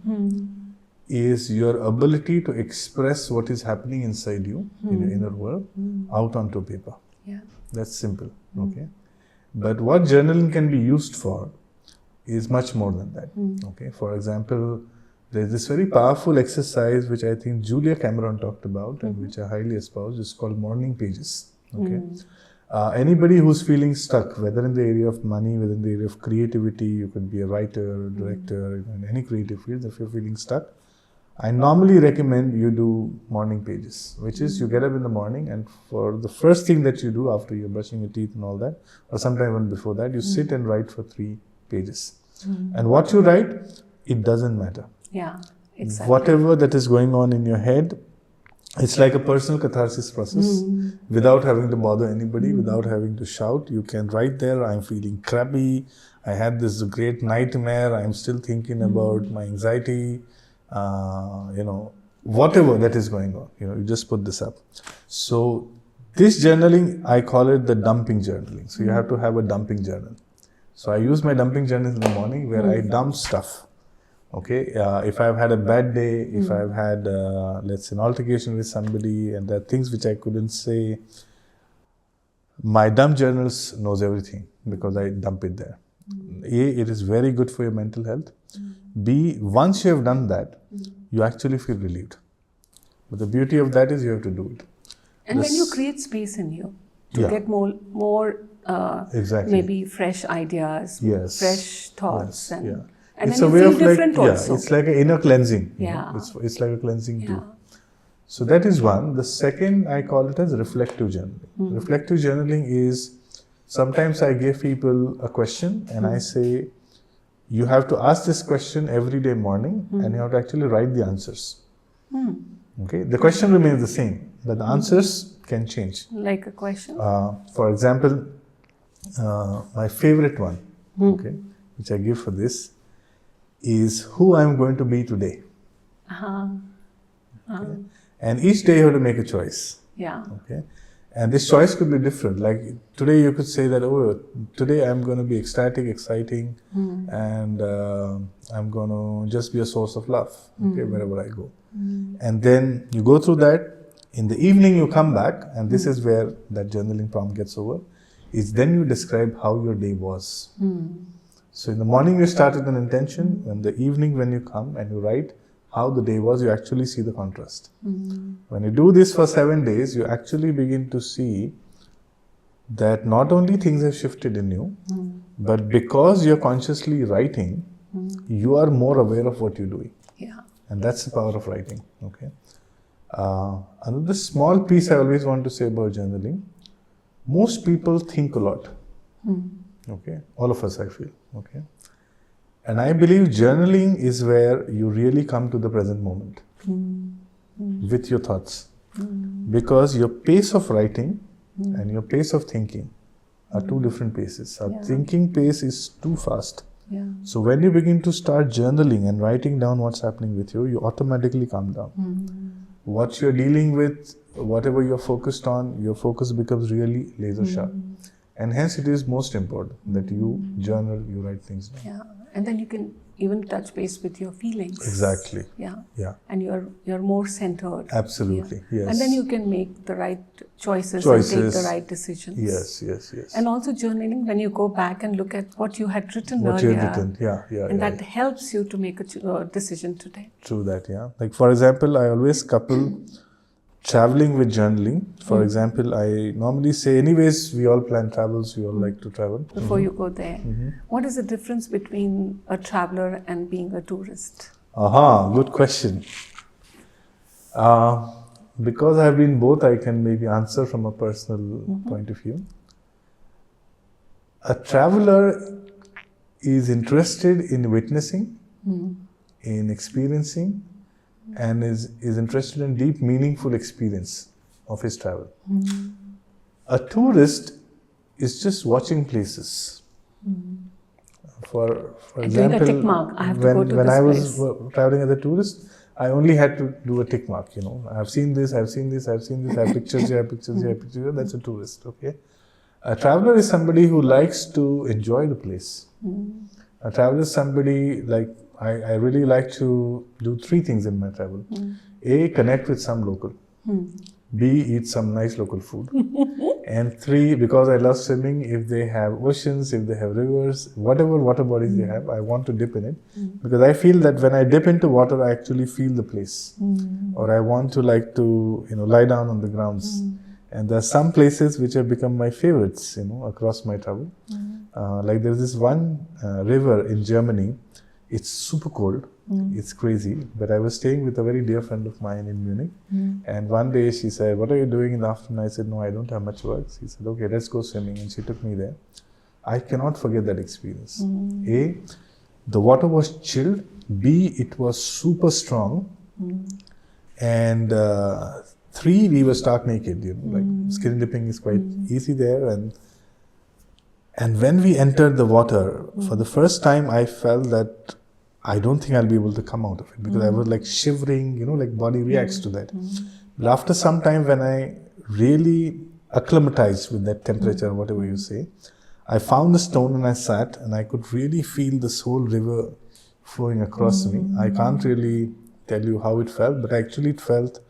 is your ability to express what is happening inside you, in your inner world, out onto paper. Yeah. That's simple, okay? But what journaling can be used for is much more than that, okay? For example, there's this very powerful exercise which I think Julia Cameron talked about and which I highly espouse. It's called morning pages, okay? Anybody who's feeling stuck, whether in the area of money, whether in the area of creativity, you could be a writer, director, in any creative field, if you're feeling stuck, I normally recommend you do morning pages, which is you get up in the morning and for the first thing that you do after you're brushing your teeth and all that, or sometime even before that, you sit and write for 3 pages. And what you write, it doesn't matter. Yeah, exactly. Whatever that is going on in your head, it's like a personal catharsis process without having to bother anybody, without having to shout. You can write there, I'm feeling crappy, I had this great nightmare, I'm still thinking about my anxiety, whatever that is going on, you just put this up. So this journaling, I call it the dumping journaling. So you have to have a dumping journal. So I use my dumping journal in the morning where I dump stuff. Okay, if I've had a bad day, if I've had, let's say, an altercation with somebody and there are things which I couldn't say, my dump journals knows everything because I dump it there. A, it is very good for your mental health. B, once you have done that, you actually feel relieved. But the beauty of that is you have to do it. And then you create space in you to get more exactly. maybe fresh ideas, fresh thoughts. And it's then a you way feel of different like, also. it's like an inner cleansing. Yeah. It's like a cleansing too. So that is one. The second, I call it as reflective journaling. Reflective journaling is, sometimes I give people a question and I say, you have to ask this question every day morning and you have to actually write the answers. Okay, the question remains the same, but the answers can change. Like a question? For example, my favorite one, okay, which I give for this, is who I'm going to be today. Okay? And each day you have to make a choice. Yeah. Okay. And this choice could be different. Like today you could say that, oh, today I'm going to be ecstatic, exciting, and I'm going to just be a source of love, okay, wherever I go. And then you go through that. In the evening you come back, and this is where that journaling prompt gets over, is then you describe how your day was. So in the morning you start with an intention, in the evening when you come and you write how the day was, you actually see the contrast. When you do this for 7 days, you actually begin to see that not only things have shifted in you, but because you're consciously writing, you are more aware of what you're doing. Yeah. And that's the power of writing. Okay. Another small piece I always want to say about journaling, most people think a lot. Okay. All of us, I feel. Okay. And I believe journaling is where you really come to the present moment with your thoughts. Because your pace of writing and your pace of thinking are 2 different paces. Our thinking pace is too fast. Yeah. So when you begin to start journaling and writing down what's happening with you, you automatically calm down. What you're dealing with, whatever you're focused on, your focus becomes really laser sharp. And hence it is most important that you journal, you write things down. Yeah. And then you can even touch base with your feelings. Exactly. Yeah. Yeah. And you're more centered. Absolutely. Yeah. Yes. And then you can make the right choices and take the right decisions. Yes. And also journaling, when you go back and look at what you had written what earlier. you had written, and that helps you to make a decision today. True that, yeah. Like for example, I always couple traveling with journaling. For example, I normally say, anyways, we all plan travels, we all like to travel. Before you go there, what is the difference between a traveler and being a tourist? Good question. Because I've been both, I can maybe answer from a personal point of view. A traveler is interested in witnessing, in experiencing, and is interested in deep, meaningful experience of his travel. A tourist is just watching places. For example, doing a tick mark. I have to go to when this I was place. traveling as a tourist, I only had to do a tick mark. I've seen this, I've seen this, I've seen this, I have pictures here, pictures here, pictures here. That's a tourist. Okay. A traveler is somebody who likes to enjoy the place. A traveler is somebody like I really like to do three things in my travel. A, connect with some local. B, eat some nice local food. And three, because I love swimming, if they have oceans, if they have rivers, whatever water bodies they have, I want to dip in it. Because I feel that when I dip into water, I actually feel the place. Or I want to lie down on the grounds. And there are some places which have become my favorites, across my travel. Like there's this one river in Germany. It's super cold. It's crazy. But I was staying with a very dear friend of mine in Munich. And one day she said, "What are you doing in the afternoon?" I said, "No, I don't have much work." She said, "Okay, let's go swimming." And she took me there. I cannot forget that experience. A, the water was chilled. B, it was super strong. And three, we were stark naked. Like skin dipping is quite easy there. And when we entered the water, for the first time, I felt that I don't think I'll be able to come out of it because I was like shivering, like body reacts to that. But after some time, when I really acclimatized with that temperature, whatever you say, I found a stone and I sat and I could really feel this whole river flowing across me. I can't really tell you how it felt, but actually it felt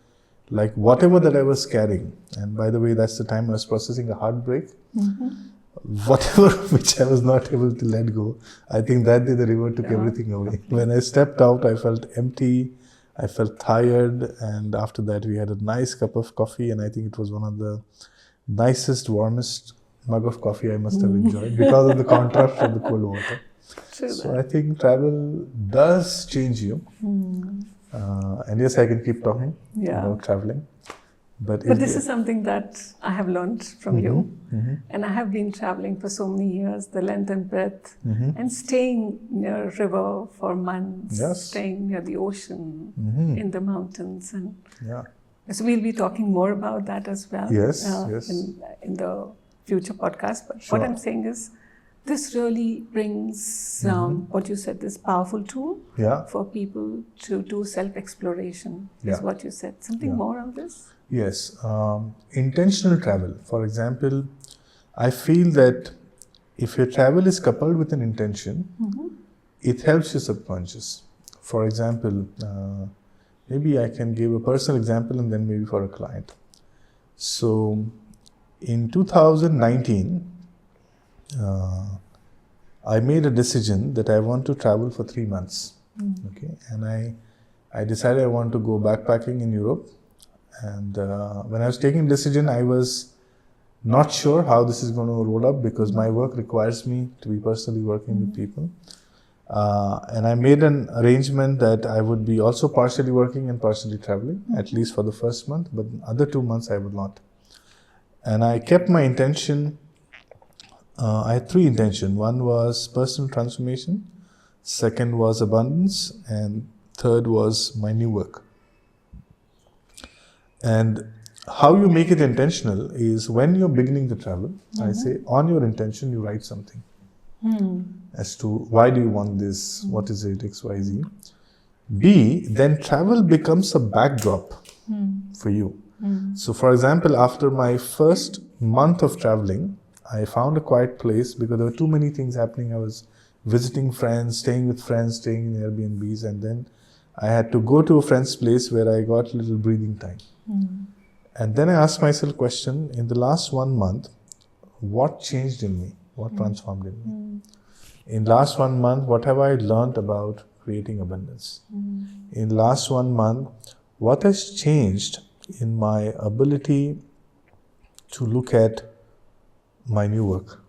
like whatever that I was carrying. And by the way, that's the time I was processing a heartbreak. Whatever which I was not able to let go, I think that day the river took everything away. When I stepped out, I felt empty, I felt tired, and after that we had a nice cup of coffee, and I think it was one of the nicest, warmest mug of coffee I must have enjoyed because of the contrast of the cold water. So I think travel does change you. And yes, I can keep talking about traveling. But this is something that I have learned from you. And I have been traveling for so many years, the length and breadth, and staying near a river for months, staying near the ocean, in the mountains. And so we'll be talking more about that as well in the future podcast. But what I'm saying is, this really brings what you said, this powerful tool for people to do self-exploration, is what you said. Something more on this? Yes. Intentional travel. For example, I feel that if your travel is coupled with an intention, it helps your subconscious. For example, maybe I can give a personal example and then maybe for a client. So, in 2019, I made a decision that I want to travel for 3 months. Okay, and I decided I want to go backpacking in Europe. And when I was taking a decision, I was not sure how this is going to roll up because my work requires me to be personally working with people. And I made an arrangement that I would be also partially working and partially traveling, at least for the first month, but the other 2 months I would not. And I kept my intention. I had 3 intentions. One was personal transformation, second was abundance, and third was my new work. And how you make it intentional is when you're beginning the travel, I say on your intention you write something as to why do you want this, what is it, X, Y, Z. B, then travel becomes a backdrop for you. So for example, after my first month of traveling, I found a quiet place because there were too many things happening. I was visiting friends, staying with friends, staying in Airbnbs, and then I had to go to a friend's place where I got a little breathing time. And then I asked myself a question, in the last 1 month, what changed in me? What transformed in me? In last 1 month, what have I learned about creating abundance? In last 1 month, what has changed in my ability to look at my new work?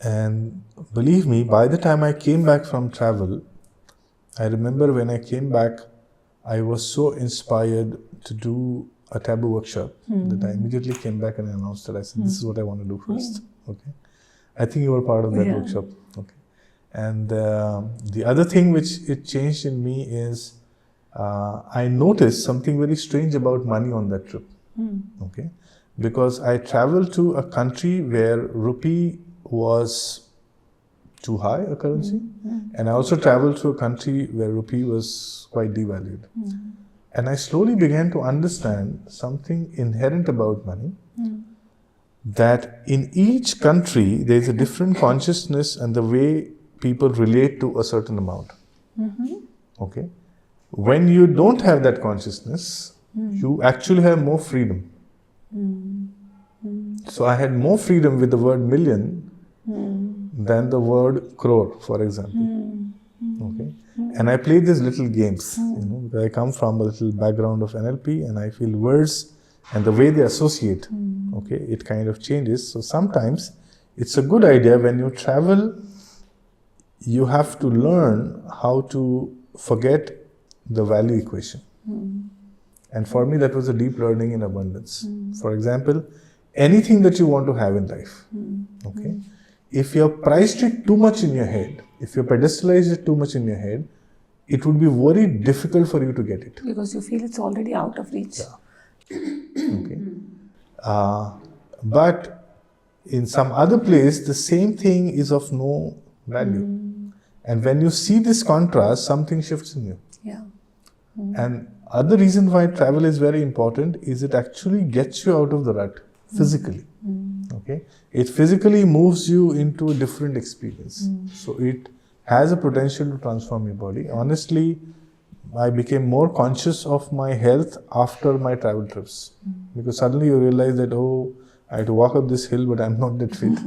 And believe me, by the time I came back from travel, I remember when I came back, I was so inspired to do a taboo workshop that I immediately came back and announced that I said, this is what I want to do first. Okay. I think you were part of that workshop. Okay. And the other thing which it changed in me is I noticed something very strange about money on that trip. Okay. Because I traveled to a country where rupee was too high a currency. And I also traveled to a country where rupee was quite devalued. And I slowly began to understand something inherent about money, that in each country there is a different consciousness and the way people relate to a certain amount. Okay. When you don't have that consciousness, you actually have more freedom. So I had more freedom with the word million than the word crore, for example. Okay. And I play these little games, because I come from a little background of NLP, and I feel words and the way they associate, okay, it kind of changes. So sometimes it's a good idea when you travel, you have to learn how to forget the value equation. And for me, that was a deep learning in abundance. For example, anything that you want to have in life, okay, if you have priced it too much in your head, if you pedestalized it too much in your head, it would be very difficult for you to get it. Because you feel it's already out of reach. Okay. But in some other place, the same thing is of no value. And when you see this contrast, something shifts in you. Yeah. And other reason why travel is very important is it actually gets you out of the rut physically. Okay, it physically moves you into a different experience. So it has a potential to transform your body. Honestly, I became more conscious of my health after my travel trips, because suddenly you realize that, oh, I have to walk up this hill, but I'm not that fit.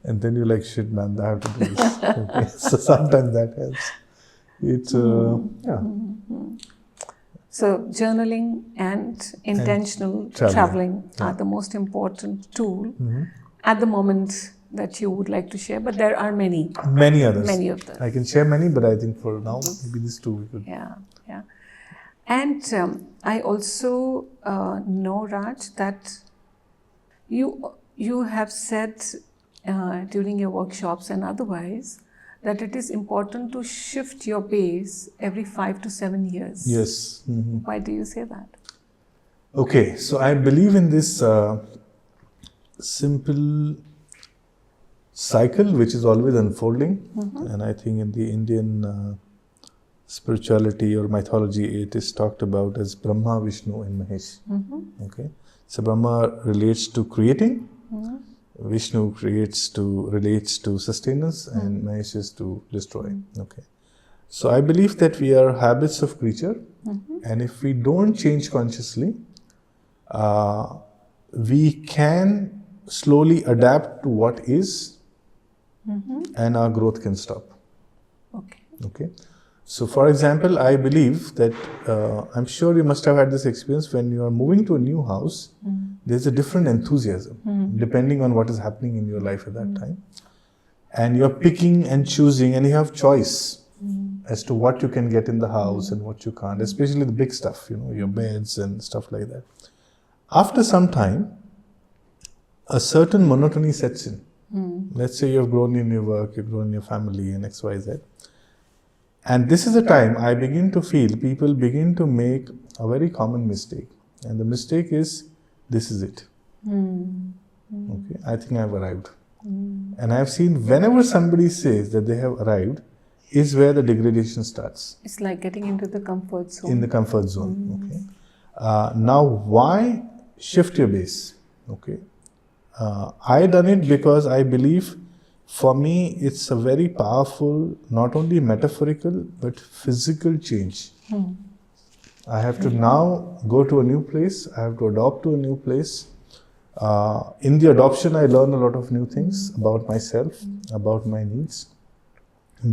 And then you're like, shit, man, I have to do this. Okay. So sometimes that helps. It's yeah. So journaling and intentional traveling are the most important tool at the moment that you would like to share, but there are many. Many others. Many of them. I can share many, but I think for now, maybe these two we could. Yeah, yeah. And I also know, Raj, that you have said during your workshops and otherwise that it is important to shift your base every 5 to 7 years. Yes. Why do you say that? Okay, so I believe in this simple cycle which is always unfolding, and I think in the Indian spirituality or mythology it is talked about as Brahma, Vishnu and Mahesh. Okay, so Brahma relates to creating, Vishnu relates to sustenance, and Mahesh is to destroy. Okay, so I believe that we are habits of creature, and if we don't change consciously, we can slowly adapt to what is, and our growth can stop. Okay. So, for example, I believe that I'm sure you must have had this experience when you are moving to a new house. There's a different enthusiasm depending on what is happening in your life at that time, and you're picking and choosing, and you have choice as to what you can get in the house and what you can't, especially the big stuff, your beds and stuff like that. After some time, a certain monotony sets in. Let's say you've grown in your work, you've grown in your family, and X, Y, Z. And this is the time I begin to feel people begin to make a very common mistake. And the mistake is, this is it. Okay, I think I've arrived. And I've seen whenever somebody says that they have arrived, is where the degradation starts. It's like getting into the comfort zone. In the comfort zone. Okay. Now, why shift your base? Okay. I done it because I believe, for me, it's a very powerful, not only metaphorical, but physical change. I have to now go to a new place. I have to adopt to a new place. In the adoption, I learn a lot of new things about myself, about my needs.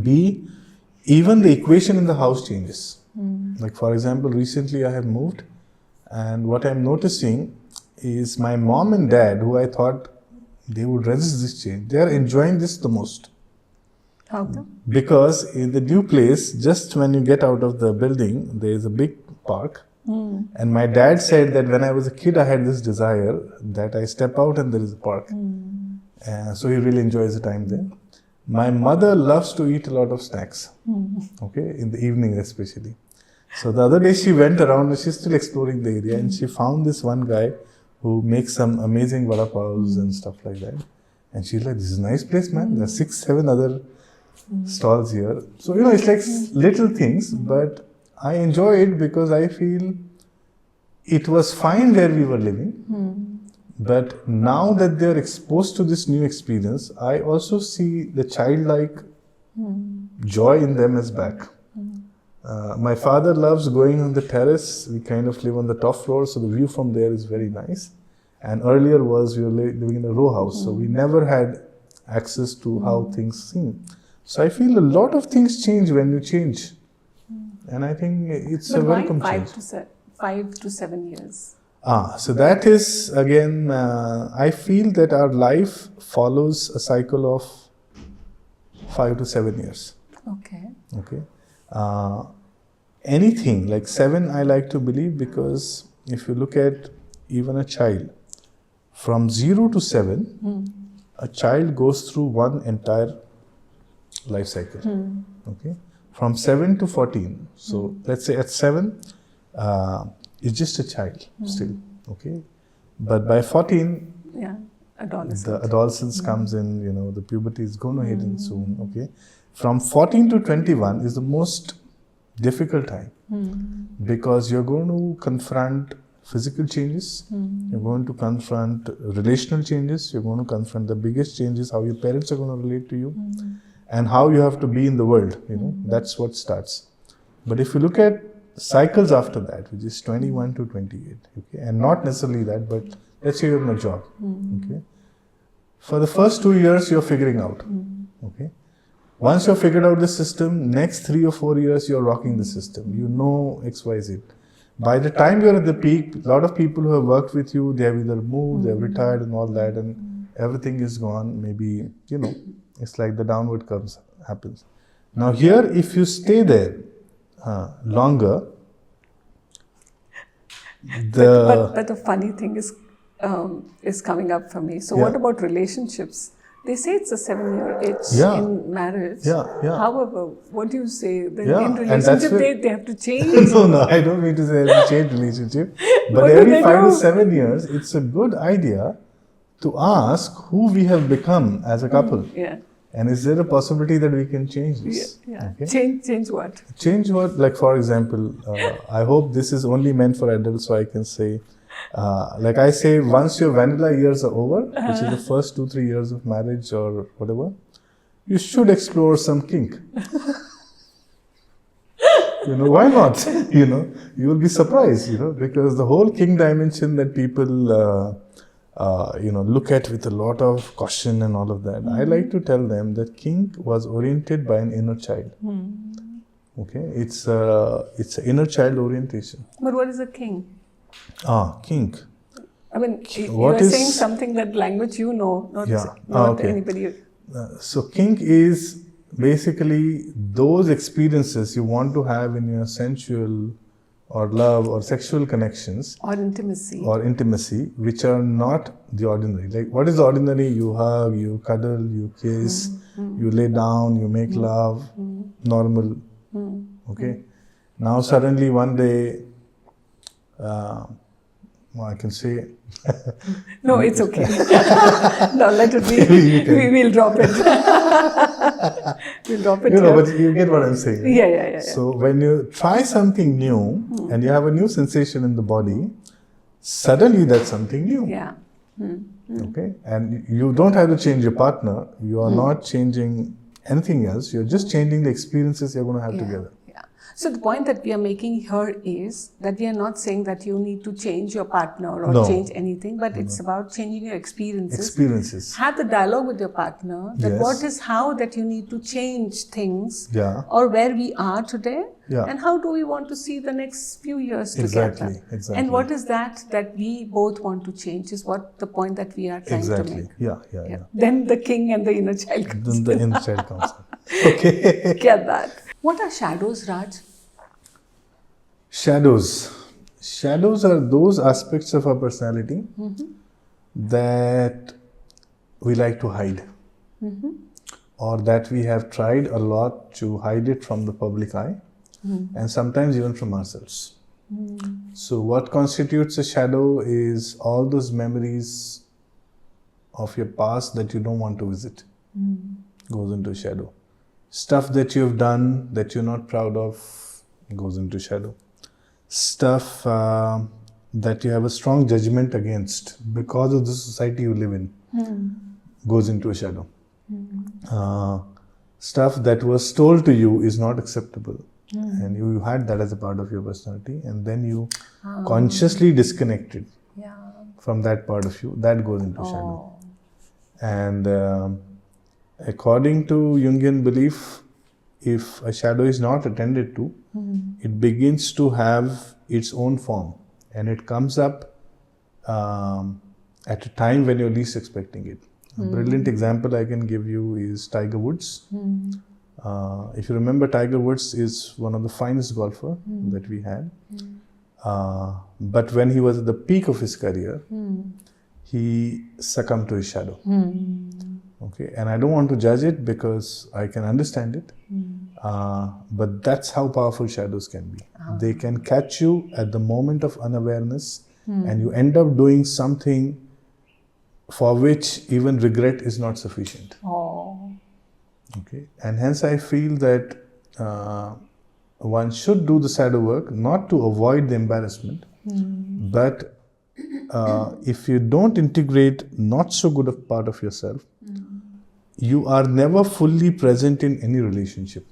B, even the equation in the house changes. Like, for example, recently I have moved, and what I'm noticing is my mom and dad, who I thought they would resist this change, they are enjoying this the most. How come? Because in the new place, just when you get out of the building, there is a big park. And my dad said that when I was a kid, I had this desire that I step out and there is a park. So he really enjoys the time there. My mother loves to eat a lot of snacks, okay, in the evening especially. So the other day she went around and she's still exploring the area, and she found this one guy who makes some amazing vada pavs and stuff like that. And she's like, this is a nice place, man. There are 6, 7 other stalls here. So, it's like little things, but I enjoy it because I feel it was fine where we were living. But now that they're exposed to this new experience, I also see the childlike joy in them is back. My father loves going on the terrace. We kind of live on the top floor, so the view from there is very nice. And earlier we were living in a row house, so we never had access to how things seem. So I feel a lot of things change when you change. And I think it's a welcome change. 5 to 7 years? So that is, again, I feel that our life follows a cycle of 5 to 7 years. Okay. Anything like 7, I like to believe, because if you look at even a child, from 0 to 7, a child goes through one entire life cycle. Okay. From 7 to 14. So let's say at 7, it's just a child still. Okay. But by 14, the adolescence comes in, the puberty is going to hit in soon. Okay. From 14 to 21 is the most difficult time because you're going to confront physical changes, you're going to confront relational changes, you're going to confront the biggest changes, how your parents are going to relate to you, and how you have to be in the world. That's what starts. But if you look at cycles after that, which is 21 to 28, okay, and not necessarily that, but let's say you're in a job, okay. For the first 2 years, you're figuring out, okay. Once you've figured out the system, next 3 or 4 years, you're rocking the system. You know X, Y, Z. By the time you're at the peak, a lot of people who have worked with you, they have either moved, they have retired and all that, and everything is gone. Maybe, it's like the downward curves happens. Now here, if you stay there longer, but the funny thing is coming up for me. So what about relationships? They say it's a 7-year itch in marriage. However, what do you say? In relationship, they have to change. No, I don't mean to say they have to change relationship. But every 5 to 7 years, it's a good idea to ask who we have become as a couple. And is there a possibility that we can change this? Okay? Change what? Change what? Like, for example, I hope this is only meant for adults, so I can say, like I say, once your vanilla years are over, which is the first 2-3 years of marriage or whatever, you should explore some kink. Why not? You will be surprised, because the whole kink dimension that people, look at with a lot of caution and all of that. I like to tell them that kink was oriented by an inner child. Okay, it's an inner child orientation. But what is a kink? Kink. I mean, you're saying something that language not anybody. So kink is basically those experiences you want to have in your sensual or love or sexual connections. Or intimacy, which are not the ordinary. Like, what is the ordinary? You hug, you cuddle, you kiss, you lay down, you make love, normal. Okay. Now suddenly one day, I can say. No, it's okay. No, let it be. We will drop it. We'll drop it. But you get what I'm saying. Yeah. So when you try something new and you have a new sensation in the body, suddenly that's something new. Okay, and you don't have to change your partner. You are not changing anything else. You're just changing the experiences you're going to have together. So the point that we are making here is that we are not saying that you need to change your partner or change anything, but it's about changing your experiences. Have the dialogue with your partner that what is how that you need to change things or where we are today and how do we want to see the next few years together. Exactly. And what is that we both want to change is what the point that we are trying to make. Yeah. Then the king and the inner child comes. Then the inner child comes. Okay. Get that. What are shadows, Raj? Shadows are those aspects of our personality that we like to hide or that we have tried a lot to hide it from the public eye and sometimes even from ourselves. So what constitutes a shadow is all those memories of your past that you don't want to visit goes into shadow. Stuff that you've done that you're not proud of goes into shadow. Stuff that you have a strong judgment against because of the society you live in goes into a shadow. Stuff that was told to you is not acceptable and you had that as a part of your personality, and then you consciously disconnected from that part of you. That goes into shadow. And according to Jungian belief, if a shadow is not attended to, it begins to have its own form, and it comes up at a time when you're least expecting it. A brilliant example I can give you is Tiger Woods. If you remember, Tiger Woods is one of the finest golfer that we had. But when he was at the peak of his career, he succumbed to his shadow. Okay, and I don't want to judge it because I can understand it. But that's how powerful shadows can be. They can catch you at the moment of unawareness, and you end up doing something for which even regret is not sufficient. Okay, and hence I feel that one should do the shadow work not to avoid the embarrassment, but if you don't integrate not so good a part of yourself, you are never fully present in any relationship.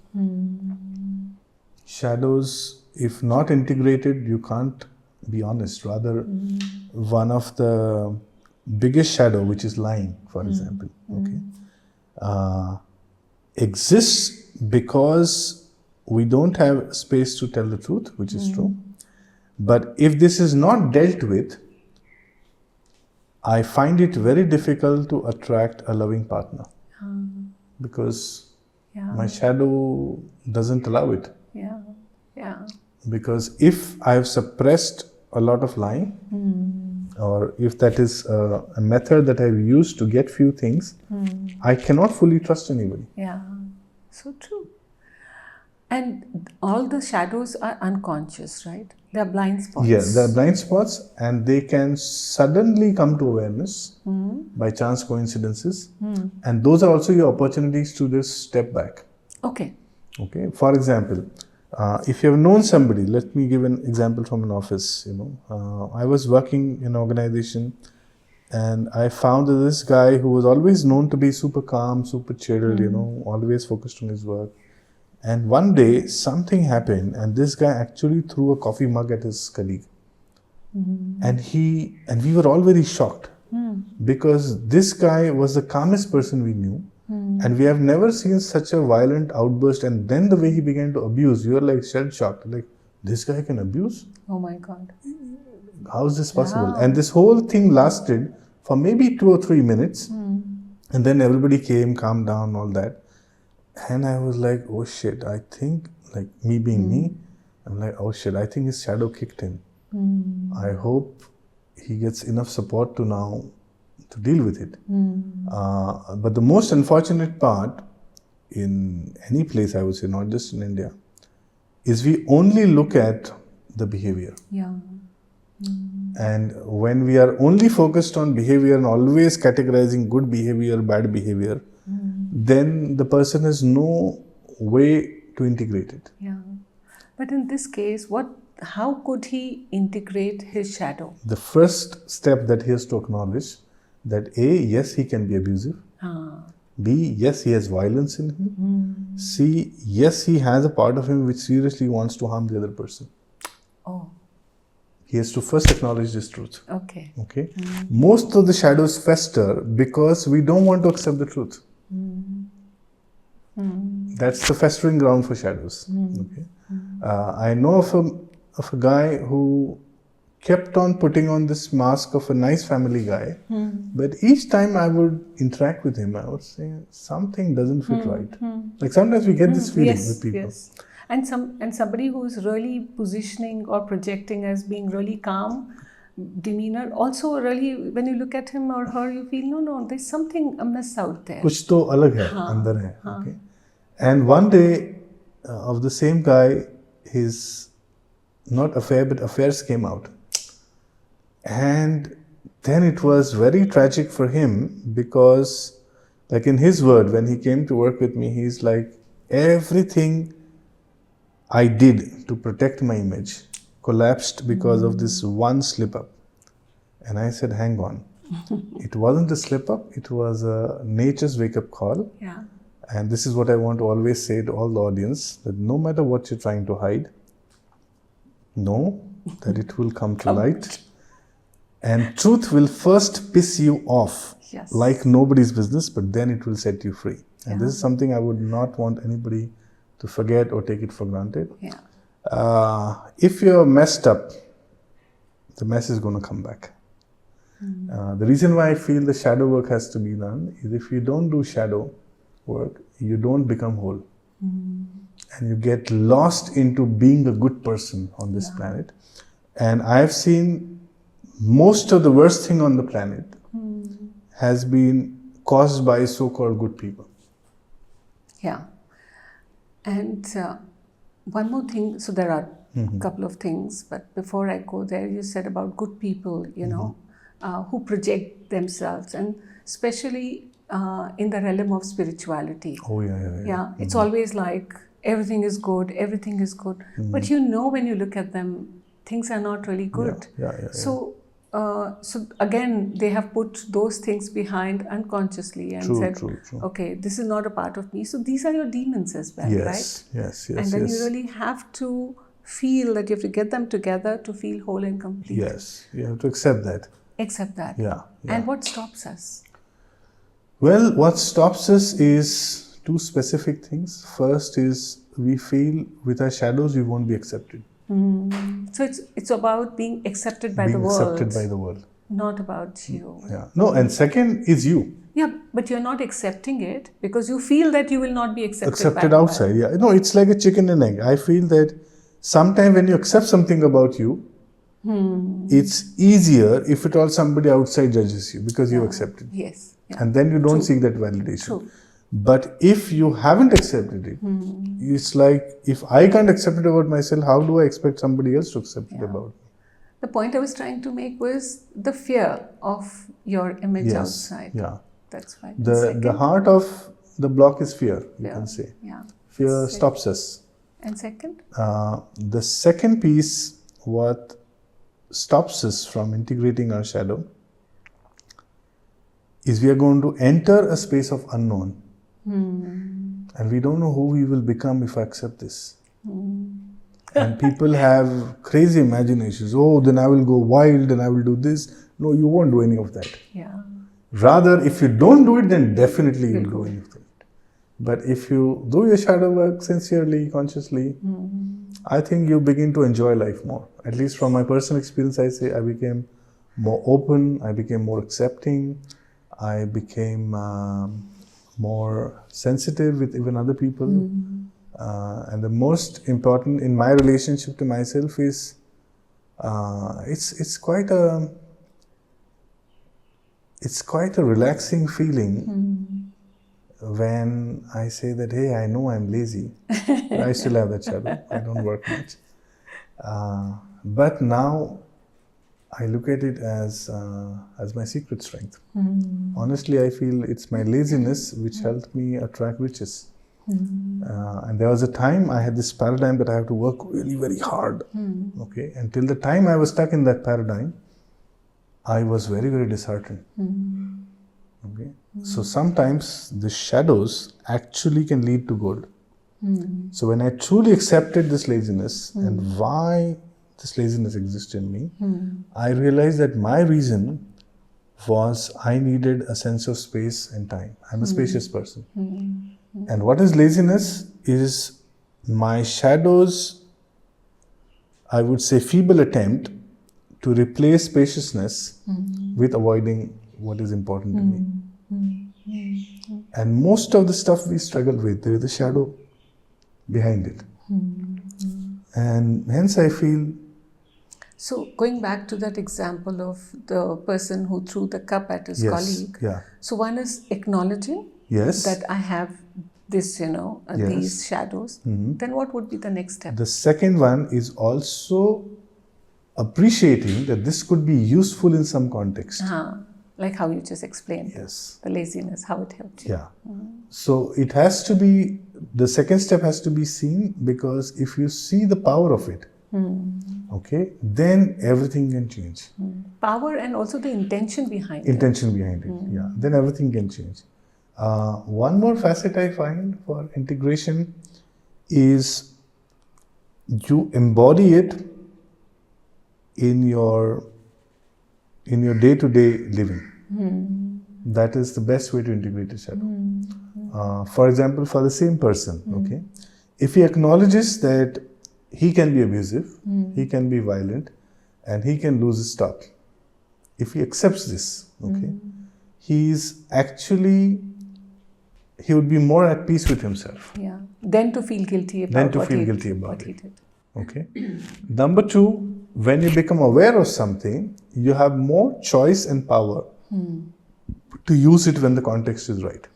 Shadows, if not integrated, you can't be honest. Rather, one of the biggest shadow, which is lying, for example, okay, exists because we don't have space to tell the truth, which is true. But if this is not dealt with, I find it very difficult to attract a loving partner because my shadow doesn't allow it. Because if I have suppressed a lot of lying, or if that is a method that I've used to get few things, I cannot fully trust anybody. So true. And all the shadows are unconscious, right? They are blind spots. Yeah, they are blind spots, and they can suddenly come to awareness by chance coincidences. And those are also your opportunities to just step back. Okay. For example, if you have known somebody, let me give an example from an office. I was working in an organization, and I found that this guy who was always known to be super calm, super chilled, always focused on his work. And one day something happened, and this guy actually threw a coffee mug at his colleague. And we were all very shocked because this guy was the calmest person we knew. And we have never seen such a violent outburst. And then the way he began to abuse, you were like shell-shocked. Like, this guy can abuse? Oh my God. How is this possible? And this whole thing lasted for maybe 2 or 3 minutes. And then everybody came, calmed down, all that. And I was like, oh shit, I think, like me being me, I'm like, oh shit, I think his shadow kicked in. I hope he gets enough support to now to deal with it. But the most unfortunate part in any place, I would say, not just in India, is we only look at the behavior. And when we are only focused on behavior and always categorizing good behavior, bad behavior, then the person has no way to integrate it. But in this case, how could he integrate his shadow? The first step that he has to acknowledge that A, yes, he can be abusive. B, yes, he has violence in him. C, yes, he has a part of him which seriously wants to harm the other person. He has to first acknowledge this truth. Okay. Most of the shadows fester because we don't want to accept the truth. That's the festering ground for shadows. I know of a guy who kept on putting on this mask of a nice family guy, but each time I would interact with him, I would say something doesn't fit right. Like sometimes we get this feeling with people. And somebody who is really positioning or projecting as being really calm demeanor, also really, when you look at him or her, you feel no, there's something amiss out there. कुछ तो अलग है, अंदर है. Okay. And one day of the same guy, his not affair but affairs came out, and then it was very tragic for him because, like in his word, when he came to work with me, he's like, everything I did to protect my image collapsed because of this one slip up. And I said, hang on. It wasn't a slip up, it was a nature's wake up call. And this is what I want to always say to all the audience, that no matter what you're trying to hide, know that it will come to light. And truth will first piss you off like nobody's business, but then it will set you free. And this is something I would not want anybody to forget or take it for granted. If you're messed up, the mess is going to come back. The reason why I feel the shadow work has to be done is if you don't do shadow work, you don't become whole. And you get lost into being a good person on this planet. And I've seen most of the worst thing on the planet has been caused by so-called good people. Yeah. And one more thing, so there are a couple of things, but before I go there, you said about good people, you know, who project themselves, and especially in the realm of spirituality. Yeah, it's always like everything is good, everything is good. But you know, when you look at them, things are not really good. So again, they have put those things behind unconsciously and said, okay, this is not a part of me. So these are your demons as well, right? And then you really have to feel that you have to get them together to feel whole and complete. Yes, you have to accept that. Accept that. And what stops us? Well, what stops us is two specific things. First is we feel with our shadows we won't be accepted. So it's about being accepted by the world. Being accepted by the world. Not about you. No, and second is you. Yeah, but you're not accepting it because you feel that you will not be accepted by outside. No, it's like a chicken and egg. I feel that sometimes when you accept something about you, it's easier if at all somebody outside judges you because you accepted. And then you don't seek that validation. But if you haven't accepted it, it's like, if I can't accept it about myself, how do I expect somebody else to accept it about me? The point I was trying to make was the fear of your image outside. That's why. The heart of the block is fear, you can say. Fear stops us. And second? The second piece, what stops us from integrating our shadow, is we are going to enter a space of unknown. And we don't know who we will become if I accept this. And people have crazy imaginations. Oh, then I will go wild and I will do this. No, you won't do any of that. Rather, if you don't do it, then definitely you'll do anything. But if you do your shadow work sincerely, consciously, I think you begin to enjoy life more. At least from my personal experience, I say I became more open, I became more accepting, I became more sensitive with even other people. And the most important in my relationship to myself is it's quite a relaxing feeling when I say that, hey, I know I'm lazy, but I still have that shadow. I don't work much. But now I look at it as my secret strength. Honestly, I feel it's my laziness which helped me attract riches. And there was a time I had this paradigm that I have to work really very hard. Okay, until the time I was stuck in that paradigm, I was very, very disheartened. Okay, so sometimes the shadows actually can lead to good. So when I truly accepted this laziness and why this laziness exists in me, I realized that my reason was I needed a sense of space and time. I'm a spacious person. And what is laziness is my shadow's, I would say, feeble attempt to replace spaciousness with avoiding what is important to me. And most of the stuff we struggle with, there is a shadow behind it. And hence I feel... So going back to that example of the person who threw the cup at his colleague. So one is acknowledging that I have this, these shadows. Then what would be the next step? The second one is also appreciating that this could be useful in some context. Like how you just explained. The laziness, how it helped you. So it has to be, the second step has to be seen, because if you see the power of it, okay, then everything can change. Power and also the intention behind it. Then everything can change. One more facet I find for integration is you embody it in your day-to-day living. That is the best way to integrate a shadow. For example, for the same person, okay, if he acknowledges that he can be abusive, he can be violent, and he can lose his stock. If he accepts this, okay, he would be more at peace with himself. Yeah. Then to feel guilty about what he did. Okay. Number two, when you become aware of something, you have more choice and power to use it when the context is right.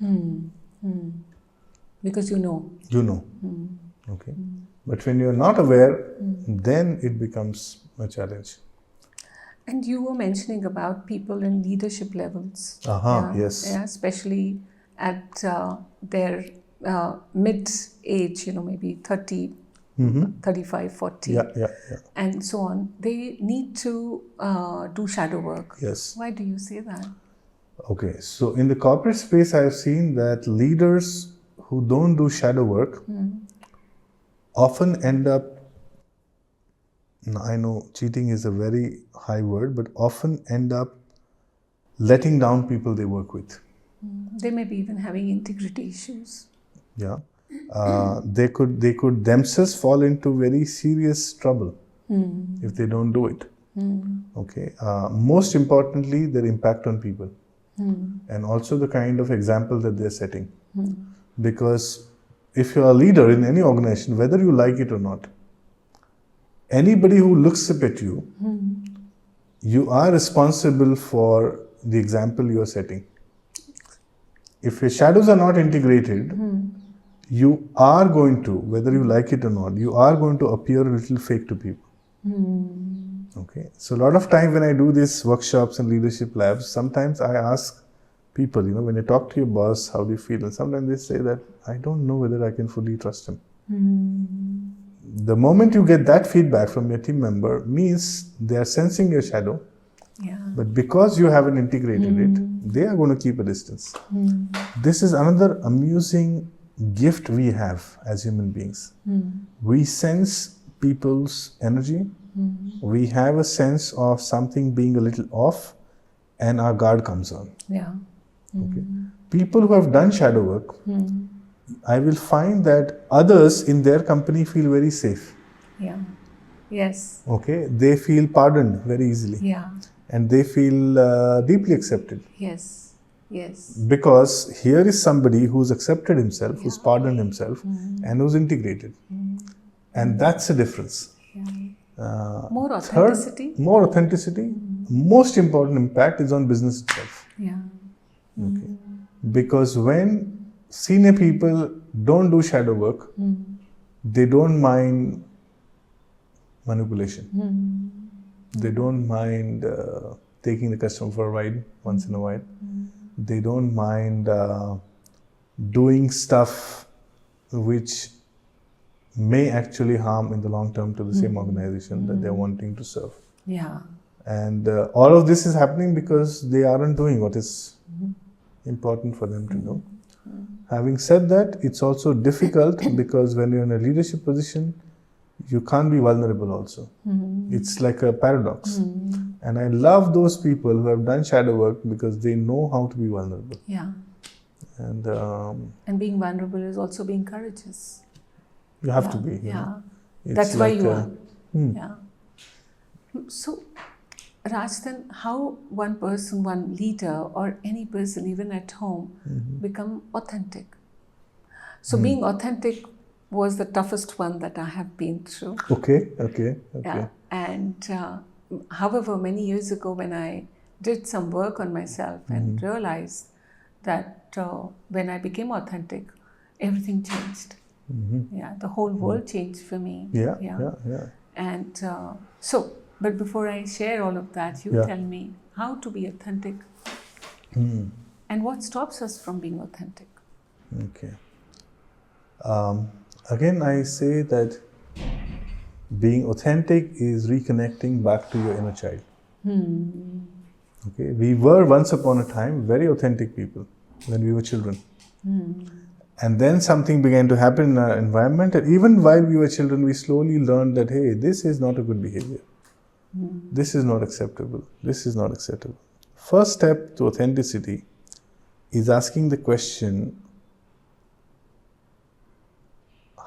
Because you know. You know. Okay. But when you're not aware, then it becomes a challenge. And you were mentioning about people in leadership levels. Yes. Yeah, especially at their mid-age, maybe 30, 35, 40, and so on. They need to do shadow work. Yes. Why do you say that? Okay, so in the corporate space, I've seen that leaders who don't do shadow work often end up, I know cheating is a very high word, but often end up letting down people they work with. They may be even having integrity issues. Yeah. They could themselves fall into very serious trouble if they don't do it. Okay. Most importantly, their impact on people and also the kind of example that they're setting. Because if you're a leader in any organization, whether you like it or not, anybody who looks up at you, you are responsible for the example you are setting. If your shadows are not integrated, you are going to, whether you like it or not, you are going to appear a little fake to people. Okay. So a lot of time when I do these workshops and leadership labs, sometimes I ask people, when you talk to your boss, how do you feel? And sometimes they say that, I don't know whether I can fully trust him. The moment you get that feedback from your team member means they are sensing your shadow. Yeah. But because you haven't integrated it, they are going to keep a distance. This is another amusing gift we have as human beings. We sense people's energy. We have a sense of something being a little off, and our guard comes on. Yeah. Okay. People who have done shadow work, I will find that others in their company feel very safe. Yeah. Yes. Okay. They feel pardoned very easily. Yeah. And they feel deeply accepted. Yes. Yes. Because here is somebody who's accepted himself, who's pardoned himself, and who's integrated. And that's a difference. More authenticity. More authenticity. Most important impact is on business itself. Yeah. Okay. Because when senior people don't do shadow work, they don't mind manipulation. They don't mind taking the customer for a ride once in a while. They don't mind doing stuff which may actually harm in the long term to the same organization that they're wanting to serve. Yeah. And all of this is happening because they aren't doing what is important for them to do. Having said that, it's also difficult because when you're in a leadership position, you can't be vulnerable also. It's like a paradox. And I love those people who have done shadow work because they know how to be vulnerable. Yeah. And being vulnerable is also being courageous. You have to be. Yeah. It's That's why you are. Yeah. So, Raj, then how one person, one leader, or any person, even at home, become authentic? So, being authentic was the toughest one that I have been through. Okay. Yeah. And however, many years ago when I did some work on myself and realized that when I became authentic, everything changed. Yeah, the whole world changed for me. Yeah. And but before I share all of that, you tell me how to be authentic and what stops us from being authentic. Okay. Again, I say that being authentic is reconnecting back to your inner child. Okay, we were once upon a time very authentic people when we were children. And then something began to happen in our environment. And even while we were children, we slowly learned that, hey, this is not a good behavior. This is not acceptable. This is not acceptable. First step to authenticity is asking the question,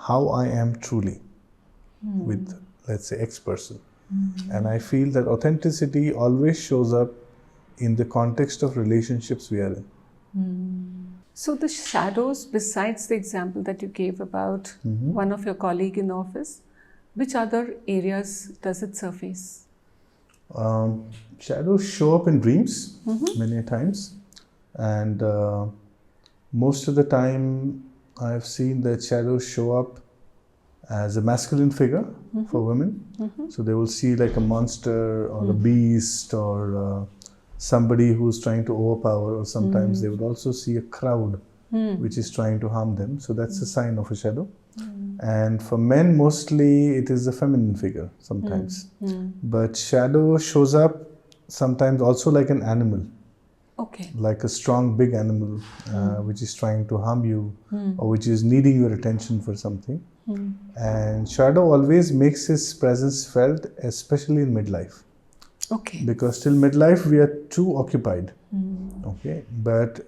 how I am truly with, let's say, X person. And I feel that authenticity always shows up in the context of relationships we are in. So the shadows, besides the example that you gave about one of your colleague in the office, which other areas does it surface? Shadows show up in dreams many a times, and most of the time I've seen that shadows show up as a masculine figure for women. So they will see like a monster or a beast or somebody who's trying to overpower, or sometimes they would also see a crowd which is trying to harm them. So that's a sign of a shadow. And for men, mostly it is a feminine figure sometimes. But shadow shows up sometimes also like an animal. Okay. Like a strong, big animal which is trying to harm you or which is needing your attention for something. And shadow always makes his presence felt, especially in midlife. Okay. Because till midlife we are too occupied. Okay. But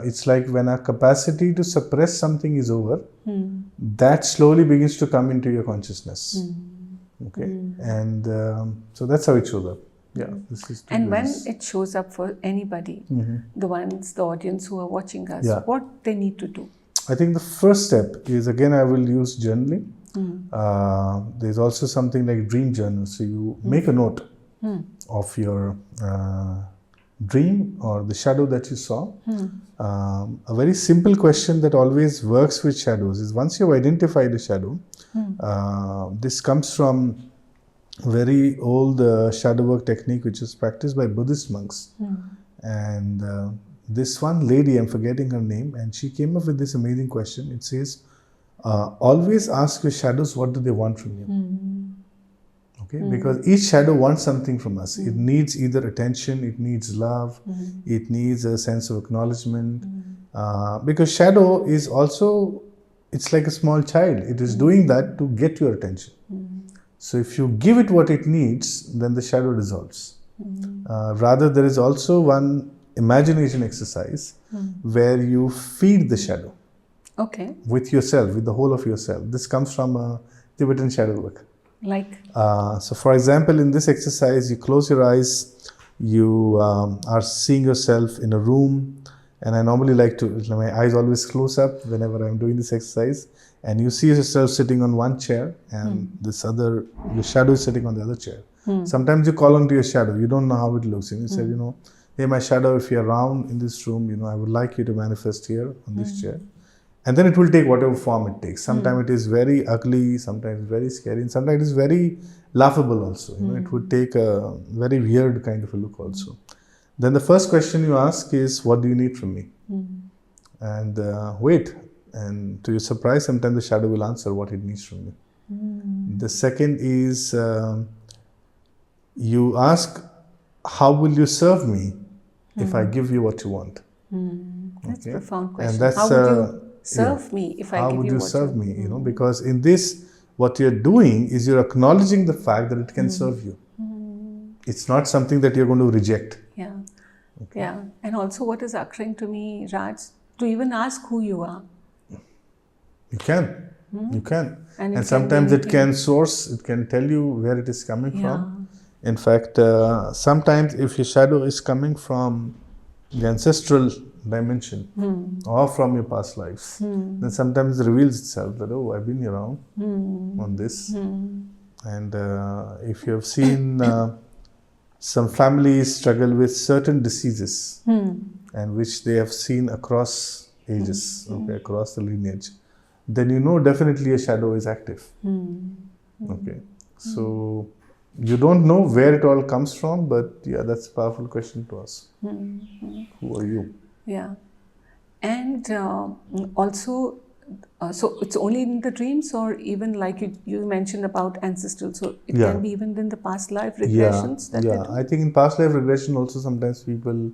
it's like when our capacity to suppress something is over, that slowly begins to come into your consciousness. Okay. And so that's how it shows up. Yeah. This is and when it shows up for anybody, the audience who are watching us, what they need to do? I think the first step is, again, I will use journaling. There's also something like dream journal. So you make a note of your dream or the shadow that you saw. A very simple question that always works with shadows is, once you've identified a shadow, this comes from very old shadow work technique which is practiced by Buddhist monks. And this one lady, I'm forgetting her name, and she came up with this amazing question. It says, always ask your shadows what do they want from you. Okay, because each shadow wants something from us. It needs either attention, it needs love, it needs a sense of acknowledgement. Because shadow is also, it's like a small child. It is doing that to get your attention. So if you give it what it needs, then the shadow dissolves. Rather, there is also one imagination exercise where you feed the shadow. Okay. With yourself, with the whole of yourself. This comes from Tibetan shadow work. Like? So for example, in this exercise, you close your eyes, you are seeing yourself in a room, and I normally like to, my eyes always close up whenever I'm doing this exercise, and you see yourself sitting on one chair, and your shadow is sitting on the other chair. Sometimes you call onto your shadow, you don't know how it looks, and you say, hey, my shadow, if you're around in this room, I would like you to manifest here on this chair. And then it will take whatever form it takes. Sometimes it is very ugly, sometimes very scary, and sometimes it is very laughable also. It would take a very weird kind of a look also. Then the first question you ask is, what do you need from me? And wait. And to your surprise, sometimes the shadow will answer what it needs from you. The second is, you ask, how will you serve me if I give you what you want? That's a profound question. And that's, how would you serve me if I give you what you want? How would you serve me? Because in this, what you're doing is you're acknowledging the fact that it can serve you. It's not something that you're going to reject. Yeah. Okay. Yeah. And also what is occurring to me, Raj, to even ask who you are. You can. You can. And sometimes it can source, it can tell you where it is coming from. In fact, sometimes if your shadow is coming from the ancestral dimension or from your past lives, then sometimes it reveals itself that, oh, I've been around on this. And if you have seen some families struggle with certain diseases and which they have seen across ages, across the lineage, then definitely a shadow is active. Okay, so you don't know where it all comes from, but yeah, that's a powerful question to ask. Who are you? Yeah, and also, so it's only in the dreams, or even like you mentioned about ancestral, so it can be even in the past life regressions that they do? I think in past life regression also sometimes people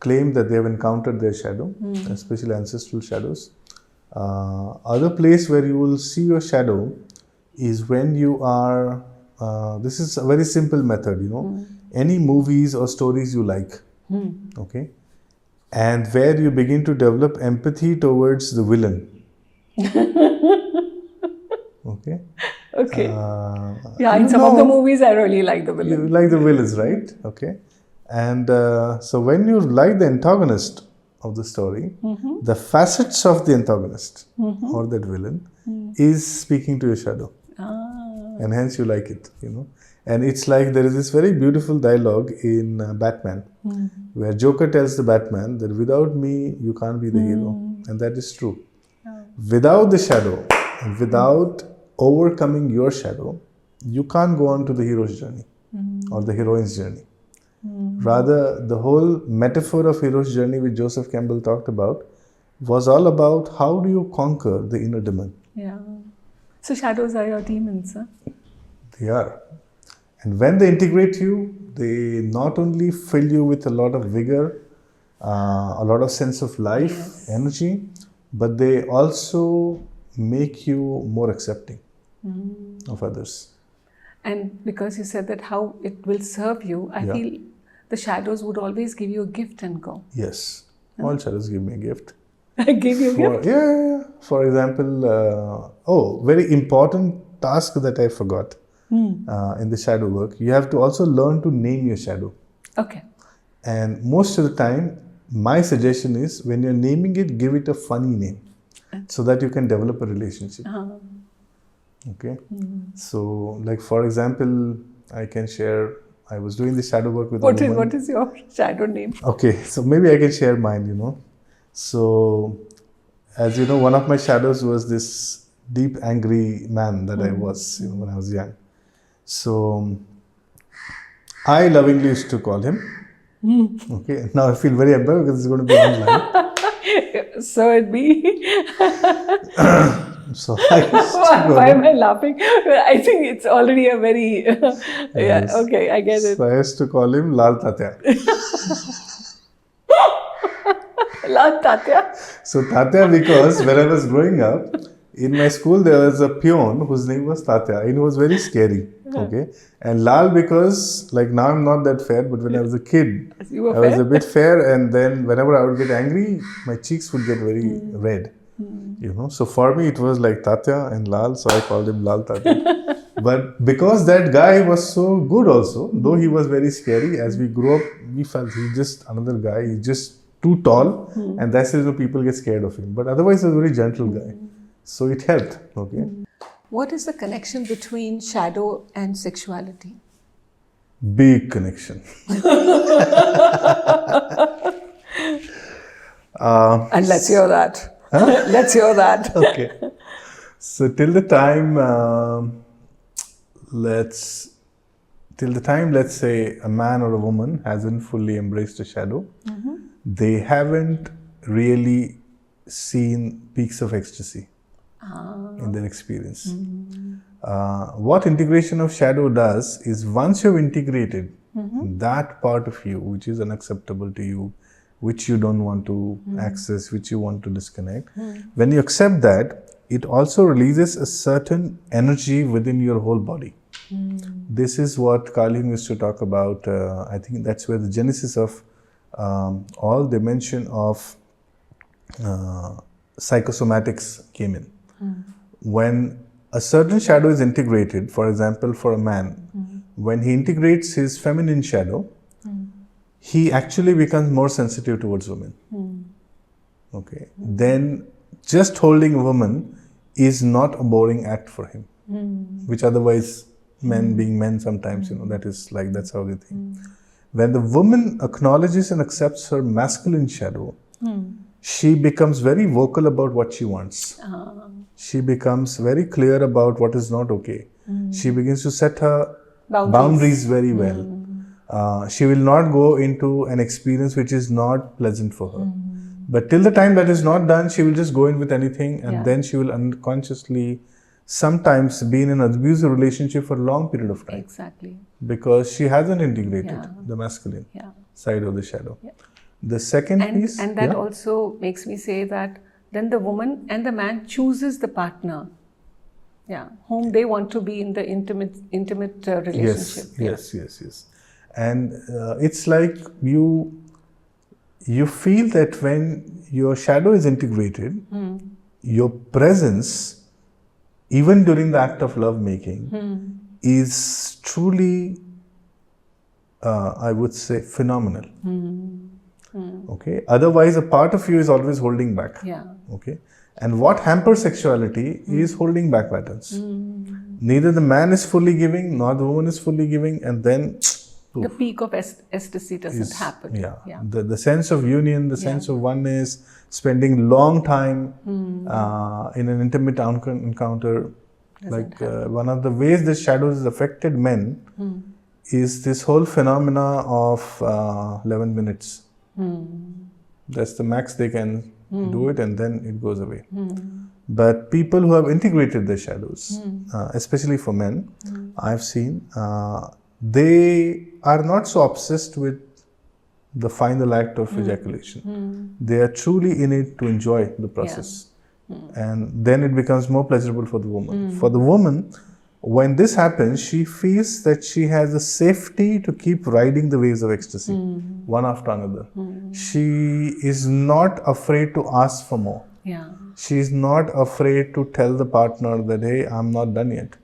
claim that they have encountered their shadow, especially ancestral shadows. Other place where you will see your shadow is when you are, this is a very simple method, any movies or stories you like, okay, and where you begin to develop empathy towards the villain. Okay. Okay. In some of the movies, I really like the villain. You like the villains, right? Okay. And so when you like the antagonist of the story, the facets of the antagonist or that villain is speaking to your shadow. And hence you like it, And it's like there is this very beautiful dialogue in Batman where Joker tells the Batman that without me, you can't be the hero. And that is true. Without the shadow, and without overcoming your shadow, you can't go on to the hero's journey or the heroine's journey. Rather, the whole metaphor of hero's journey, which Joseph Campbell talked about, was all about how do you conquer the inner demon. Yeah. So shadows are your demons, huh? They are. And when they integrate you, they not only fill you with a lot of vigor, a lot of sense of life, energy, but they also make you more accepting of others. And because you said that how it will serve you, I feel the shadows would always give you a gift and go. Yes. All shadows give me a gift. Give you a gift? Yeah. For example, very important task that I forgot in the shadow work. You have to also learn to name your shadow. Okay. And most of the time, my suggestion is when you're naming it, give it a funny name so that you can develop a relationship. Okay. So, like for example, I can share, I was doing the shadow work with a woman. What is your shadow name? Okay, so maybe I can share mine, So, as you know, one of my shadows was this deep, angry man that I was when I was young. So, I lovingly used to call him. Okay, now I feel very embarrassed because it's going to be online. So it be. So I used to Why am I laughing? I think it's already a very. Yes. Okay, I get it. So I used to call him Lal Tatya. Lal Tatya? So Tatya, because when I was growing up, in my school there was a peon whose name was Tatya, and he was very scary. Okay, and Lal because now I'm not that fair, but when I was a kid, I was a bit fair, and then whenever I would get angry, my cheeks would get very red. So for me it was like Tatya and Lal, so I called him Lal Tatya. But because that guy was so good also, though he was very scary, as we grew up, we felt he's just another guy, he's just too tall, and that's the reason people get scared of him. But otherwise, he's a very gentle guy. So it helped. Okay. What is the connection between shadow and sexuality? Big connection. And let's hear that. Huh? Let's hear that. Okay. So till the time, let's say a man or a woman hasn't fully embraced a shadow, they haven't really seen peaks of ecstasy in their experience. What integration of shadow does is once you've integrated that part of you which is unacceptable to you, which you don't want to access, which you want to disconnect, when you accept that, it also releases a certain energy within your whole body. This is what Carl Jung used to talk about. I think that's where the genesis of all dimension of psychosomatics came in. When a certain shadow is integrated, for example, for a man, when he integrates his feminine shadow, he actually becomes more sensitive towards women. Okay. Then just holding a woman is not a boring act for him, which otherwise men being men sometimes, that is like, that's how they think. When the woman acknowledges and accepts her masculine shadow, she becomes very vocal about what she wants. She becomes very clear about what is not okay. She begins to set her boundaries very well. She will not go into an experience which is not pleasant for her. But till the time that is not done, she will just go in with anything, and then she will unconsciously sometimes be in an abusive relationship for a long period of time. Exactly. Because she hasn't integrated the masculine side of the shadow. The second piece, and that also makes me say that then the woman and the man chooses the partner, whom they want to be in the intimate relationship. Yes. And it's like you feel that when your shadow is integrated, your presence, even during the act of love making, is truly, I would say, phenomenal. Okay. Otherwise, a part of you is always holding back. Okay. And what hampers sexuality is holding back patterns. Neither the man is fully giving, nor the woman is fully giving, and then the peak of ecstasy doesn't happen. The sense of union, the sense of oneness, spending long time in an intimate encounter. One of the ways the shadows has affected men is this whole phenomena of 11 minutes. That's the max they can do it, and then it goes away. But people who have integrated their shadows, especially for men, I've seen, they are not so obsessed with the final act of ejaculation. They are truly in it to enjoy the process. And then it becomes more pleasurable for the woman. For the woman, when this happens, she feels that she has the safety to keep riding the waves of ecstasy, one after another. She is not afraid to ask for more. She is not afraid to tell the partner that, hey, I'm not done yet.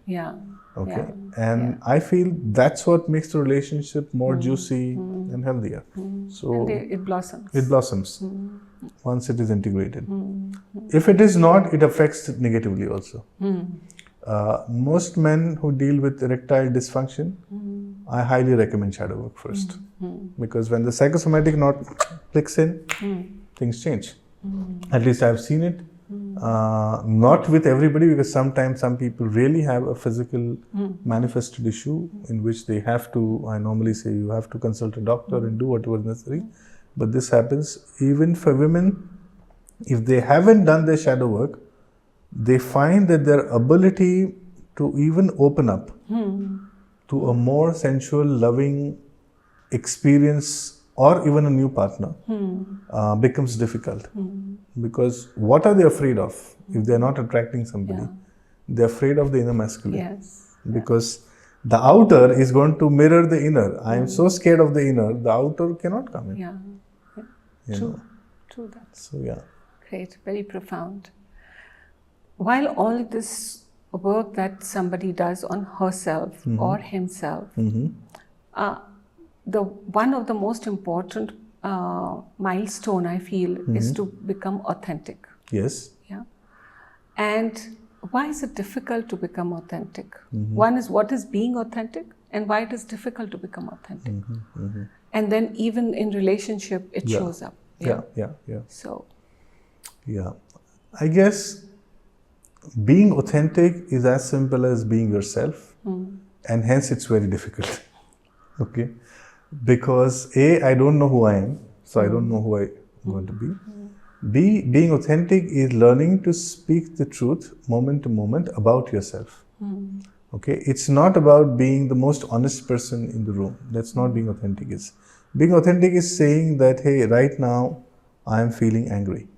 Okay. And I feel that's what makes the relationship more juicy and healthier. So and it blossoms. It blossoms once it is integrated. If it is not, it affects it negatively also. Most men who deal with erectile dysfunction, I highly recommend shadow work first. Because when the psychosomatic knot clicks in, things change. At least I've seen it. Not with everybody, because sometimes some people really have a physical manifested issue in which they have to, I normally say, you have to consult a doctor and do whatever is necessary. But this happens even for women. If they haven't done their shadow work, they find that their ability to even open up to a more sensual, loving experience or even a new partner becomes difficult. Because what are they afraid of if they're not attracting somebody? They're afraid of the inner masculine. Because the outer is going to mirror the inner. I am so scared of the inner, the outer cannot come in. True that. So Great, very profound. While all this work that somebody does on herself or himself, the one of the most important milestone I feel is to become authentic. Yes. And why is it difficult to become authentic? One is, what is being authentic, and why it is difficult to become authentic. And then even in relationship, it shows up. So. I guess being authentic is as simple as being yourself, and hence it's very difficult. Okay. Because A, I don't know who I am, so I don't know who I'm going to be. B, being authentic is learning to speak the truth moment to moment about yourself. Okay, it's not about being the most honest person in the room. That's not being authentic. Being authentic is saying that, hey, right now I am feeling angry.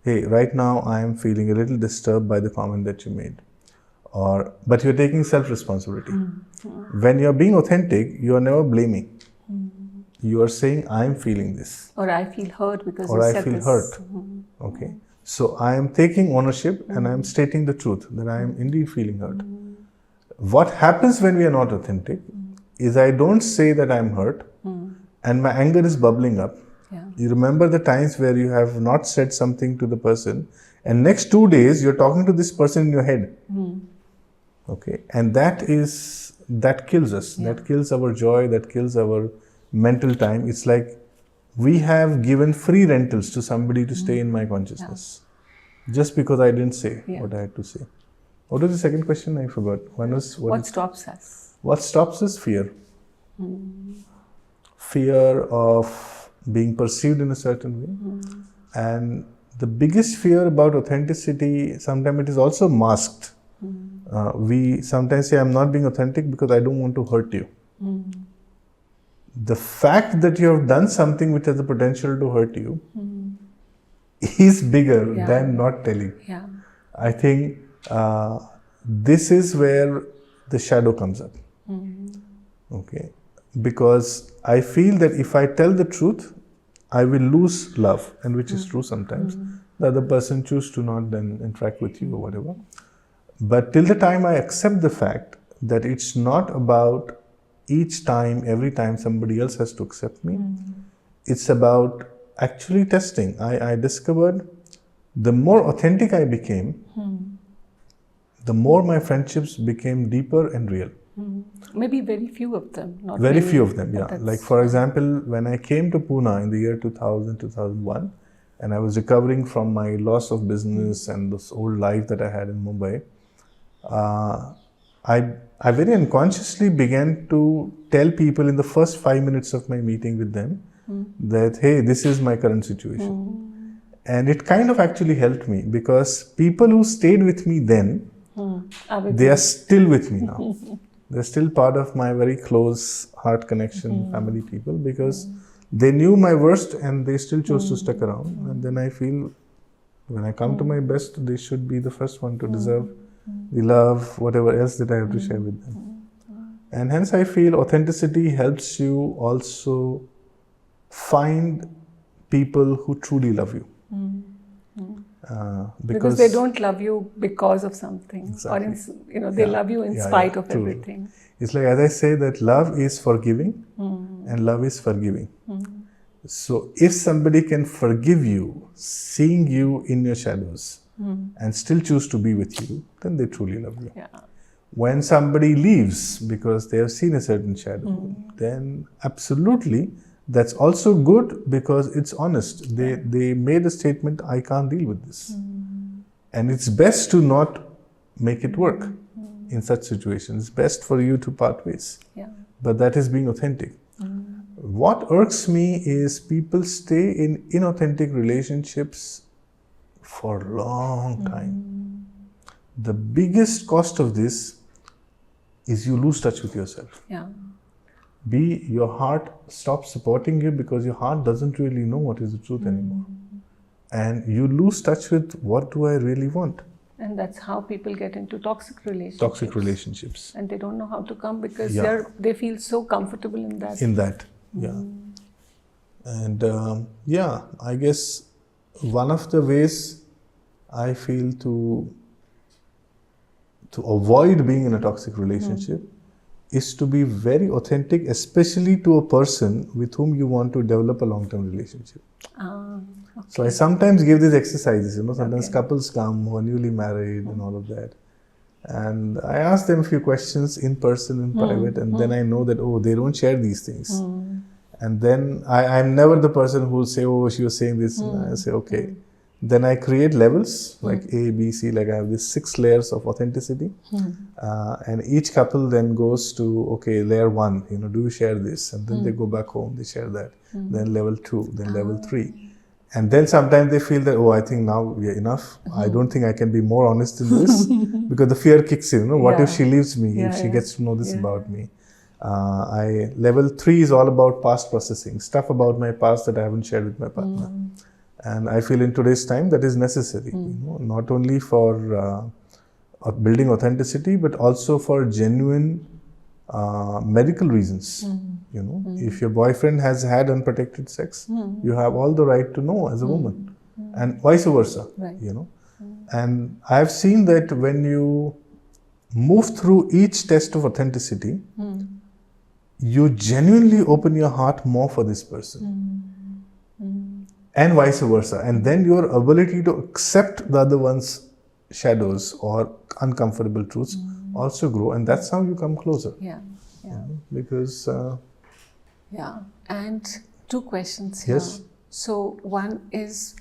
Hey, right now I am feeling a little disturbed by the comment that you made. But you're taking self-responsibility. When you're being authentic, you are never blaming. You are saying, I am feeling this. Or I feel hurt because or you I said feel this. hurt. Okay. So I am taking ownership and I am stating the truth that I am indeed feeling hurt. What happens when we are not authentic is I don't say that I am hurt and my anger is bubbling up. You remember the times where you have not said something to the person and next 2 days you're talking to this person in your head. Okay. And that kills us. That kills our joy, that kills our mental time. It's like we have given free rentals to somebody to stay in my consciousness just because I didn't say what I had to say. What was the second question? I forgot. One was what stops us? What stops us? Fear. Fear of being perceived in a certain way. And the biggest fear about authenticity, sometimes it is also masked. We sometimes say, I'm not being authentic because I don't want to hurt you. the fact that you have done something which has the potential to hurt you is bigger than not telling. Yeah. I think this is where the shadow comes up. Okay, because I feel that if I tell the truth, I will lose love, and which is true sometimes. The other person chooses to not then interact with you or whatever. But till the time I accept the fact that it's not about each time, every time somebody else has to accept me, it's about actually testing. I discovered the more authentic I became, the more my friendships became deeper and real. Maybe very few of them. Not Very many, few of them, yeah. but Like for example, when I came to Pune in the year 2000, 2001, and I was recovering from my loss of business and this old life that I had in Mumbai, I very unconsciously began to tell people in the first 5 minutes of my meeting with them that, hey, this is my current situation. And it kind of actually helped me because people who stayed with me then, they are still with me now. They're still part of my very close heart connection, family people, because they knew my worst and they still chose to stick around. And then I feel when I come to my best, they should be the first one to deserve the love, whatever else that I have to share with them. And hence I feel authenticity helps you also find people who truly love you. Because they don't love you because of something, or they love you in spite of true. everything. It's like, as I say, that love is forgiving and love is forgiving. So if somebody can forgive you, seeing you in your shadows and still choose to be with you, then they truly love you. Yeah. When somebody leaves because they have seen a certain shadow, then absolutely that's also good because it's honest. They made a statement, I can't deal with this. And it's best to not make it work in such situations. It's best for you to part ways. Yeah. But that is being authentic. What irks me is people stay in inauthentic relationships for a long time. The biggest cost of this is you lose touch with yourself. Yeah. Your heart stops supporting you because your heart doesn't really know what is the truth anymore. And you lose touch with what do I really want. And that's how people get into toxic relationships. Toxic relationships. And they don't know how to come because they feel so comfortable in that. And I guess one of the ways I feel to avoid being in a toxic relationship is to be very authentic, especially to a person with whom you want to develop a long-term relationship. Okay. So I sometimes give these exercises, sometimes couples come who are newly married and all of that. And I ask them a few questions in person, in private, and then I know that, they don't share these things. And then I'm never the person who will say, she was saying this. And I say, okay. Then I create levels like A, B, C, like I have these 6 layers of authenticity. And each couple then goes to, layer 1, do you share this? And then they go back home, they share that. Then level 2, then level 3. And then sometimes they feel that, I think now we are enough. I don't think I can be more honest in this because the fear kicks in. What if she leaves me, if she gets to know this about me? Level 3 is all about past processing, stuff about my past that I haven't shared with my partner. And I feel in today's time that is necessary, not only for building authenticity, but also for genuine medical reasons. If your boyfriend has had unprotected sex, you have all the right to know as a woman, and vice versa. Right. And I have seen that when you move through each test of authenticity, you genuinely open your heart more for this person. And vice versa. And then your ability to accept the other one's shadows or uncomfortable truths also grow. And that's how you come closer. Yeah. Because... And 2 questions here. Yes. So one is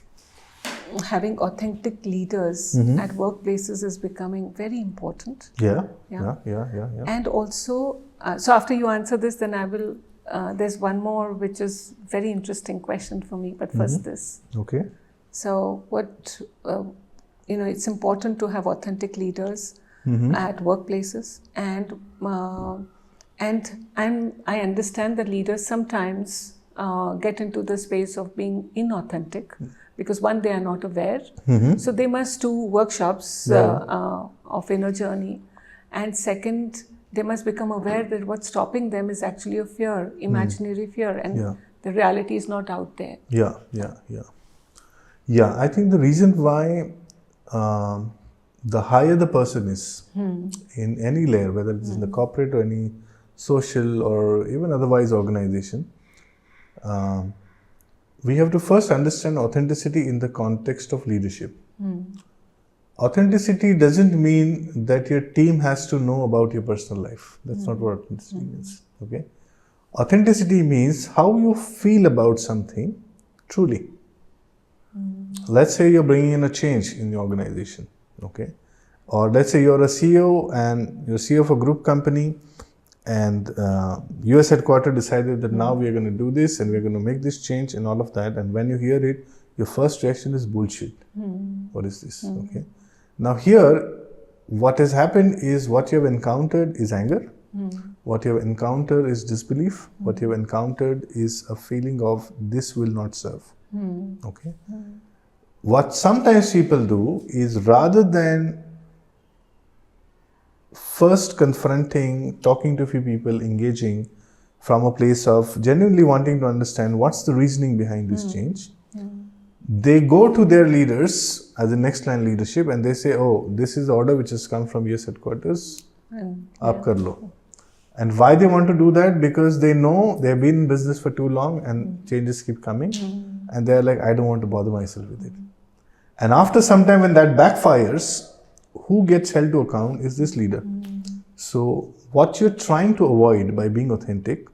having authentic leaders at workplaces is becoming very important. Yeah. And also, so after you answer this, then I will... there's one more which is very interesting question for me, but first this. Okay. So what, it's important to have authentic leaders at workplaces, and And I understand that leaders sometimes get into the space of being inauthentic because one, they are not aware. So they must do workshops of inner journey. And second, they must become aware that what's stopping them is actually a fear, imaginary fear, and the reality is not out there. Yeah, I think the reason why the higher the person is in any layer, whether it's in the corporate or any social or even otherwise organization, we have to first understand authenticity in the context of leadership. Authenticity doesn't mean that your team has to know about your personal life. That's not what authenticity means. Okay? Authenticity means how you feel about something truly. Let's say you're bringing in a change in the organization. Okay? Or let's say you're a CEO and you're CEO of a group company, and US headquarters decided that now we are going to do this and we're going to make this change and all of that. And when you hear it, your first reaction is bullshit. What is this? Okay. Now here, what has happened is what you have encountered is anger. What you have encountered is disbelief. What you have encountered is a feeling of this will not serve. Okay. What sometimes people do is rather than first confronting, talking to a few people, engaging from a place of genuinely wanting to understand what's the reasoning behind this change, they go to their leaders as the next line leadership and they say, oh, this is the order which has come from US headquarters, aap kar lo. And why they want to do that? Because they know they've been in business for too long and changes keep coming, and they're like, I don't want to bother myself with it. And after some time when that backfires, who gets held to account is this leader. So what you're trying to avoid by being authentic,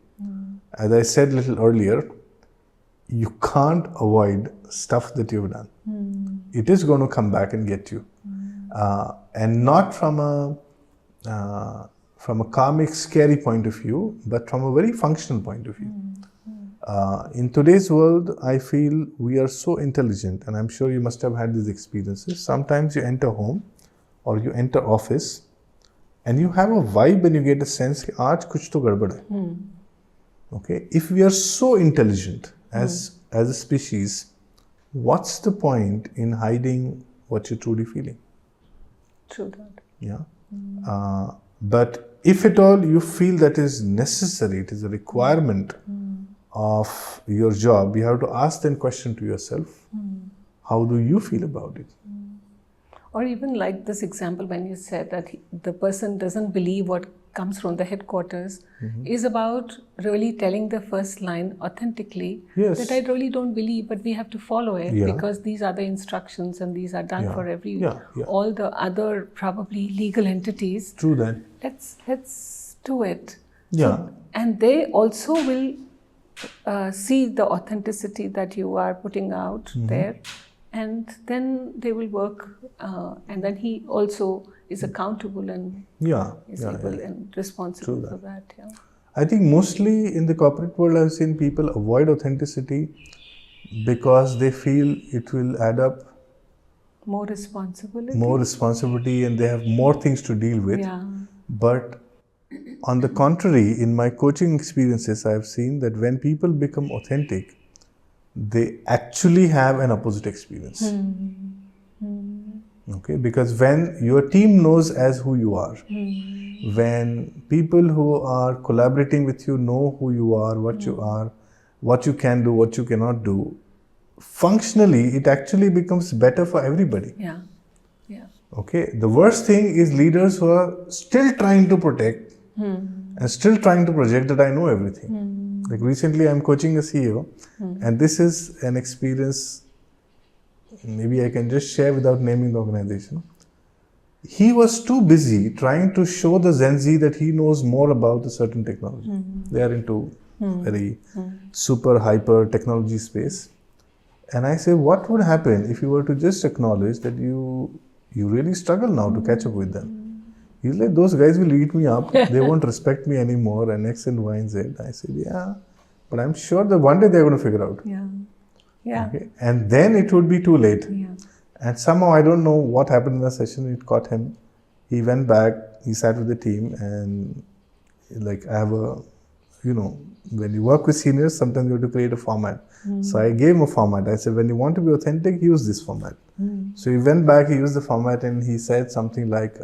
as I said a little earlier, you can't avoid stuff that you've done. It is going to come back and get you. And not from a karmic, scary point of view, but from a very functional point of view. In today's world, I feel we are so intelligent, and I'm sure you must have had these experiences. Sometimes you enter home or you enter office and you have a vibe and you get a sense that aaj kuch to gadbad hai. Okay, if we are so intelligent as a species, what's the point in hiding what you're truly feeling? True that. Yeah. But if at all you feel that is necessary, it is a requirement of your job, you have to ask that question to yourself. How do you feel about it? Or even like this example when you said that the person doesn't believe what comes from the headquarters is about really telling the first line authentically that I really don't believe, but we have to follow it because these are the instructions and these are done for all the other probably legal entities. True that. Let's do it. Yeah. So, and they also will see the authenticity that you are putting out there. And then they will work, and then he also is accountable and is able and responsible for that. Yeah. I think mostly in the corporate world, I've seen people avoid authenticity because they feel it will add up more responsibility, and they have more things to deal with. Yeah. But on the contrary, in my coaching experiences, I've seen that when people become authentic, they actually have an opposite experience. Okay, because when your team knows as who you are, when people who are collaborating with you know who you are, what you can do, what you cannot do, functionally it actually becomes better for everybody. Yeah. Okay, the worst thing is leaders who are still trying to protect and still trying to project that I know everything. Like recently I'm coaching a CEO and this is an experience maybe I can just share without naming the organization. He was too busy trying to show the Gen Z that he knows more about a certain technology. They are into very super hyper technology space. And I say, what would happen if you were to just acknowledge that you really struggle now to catch up with them? He's like, those guys will eat me up. They won't respect me anymore and X and Y and Z. I said, yeah, but I'm sure that one day they're going to figure out. Yeah. Okay? And then it would be too late. Yeah. And somehow, I don't know what happened in the session. It caught him. He went back, he sat with the team and like I have a, when you work with seniors, sometimes you have to create a format. So I gave him a format. I said, when you want to be authentic, use this format. So he went back, he used the format, and he said something like,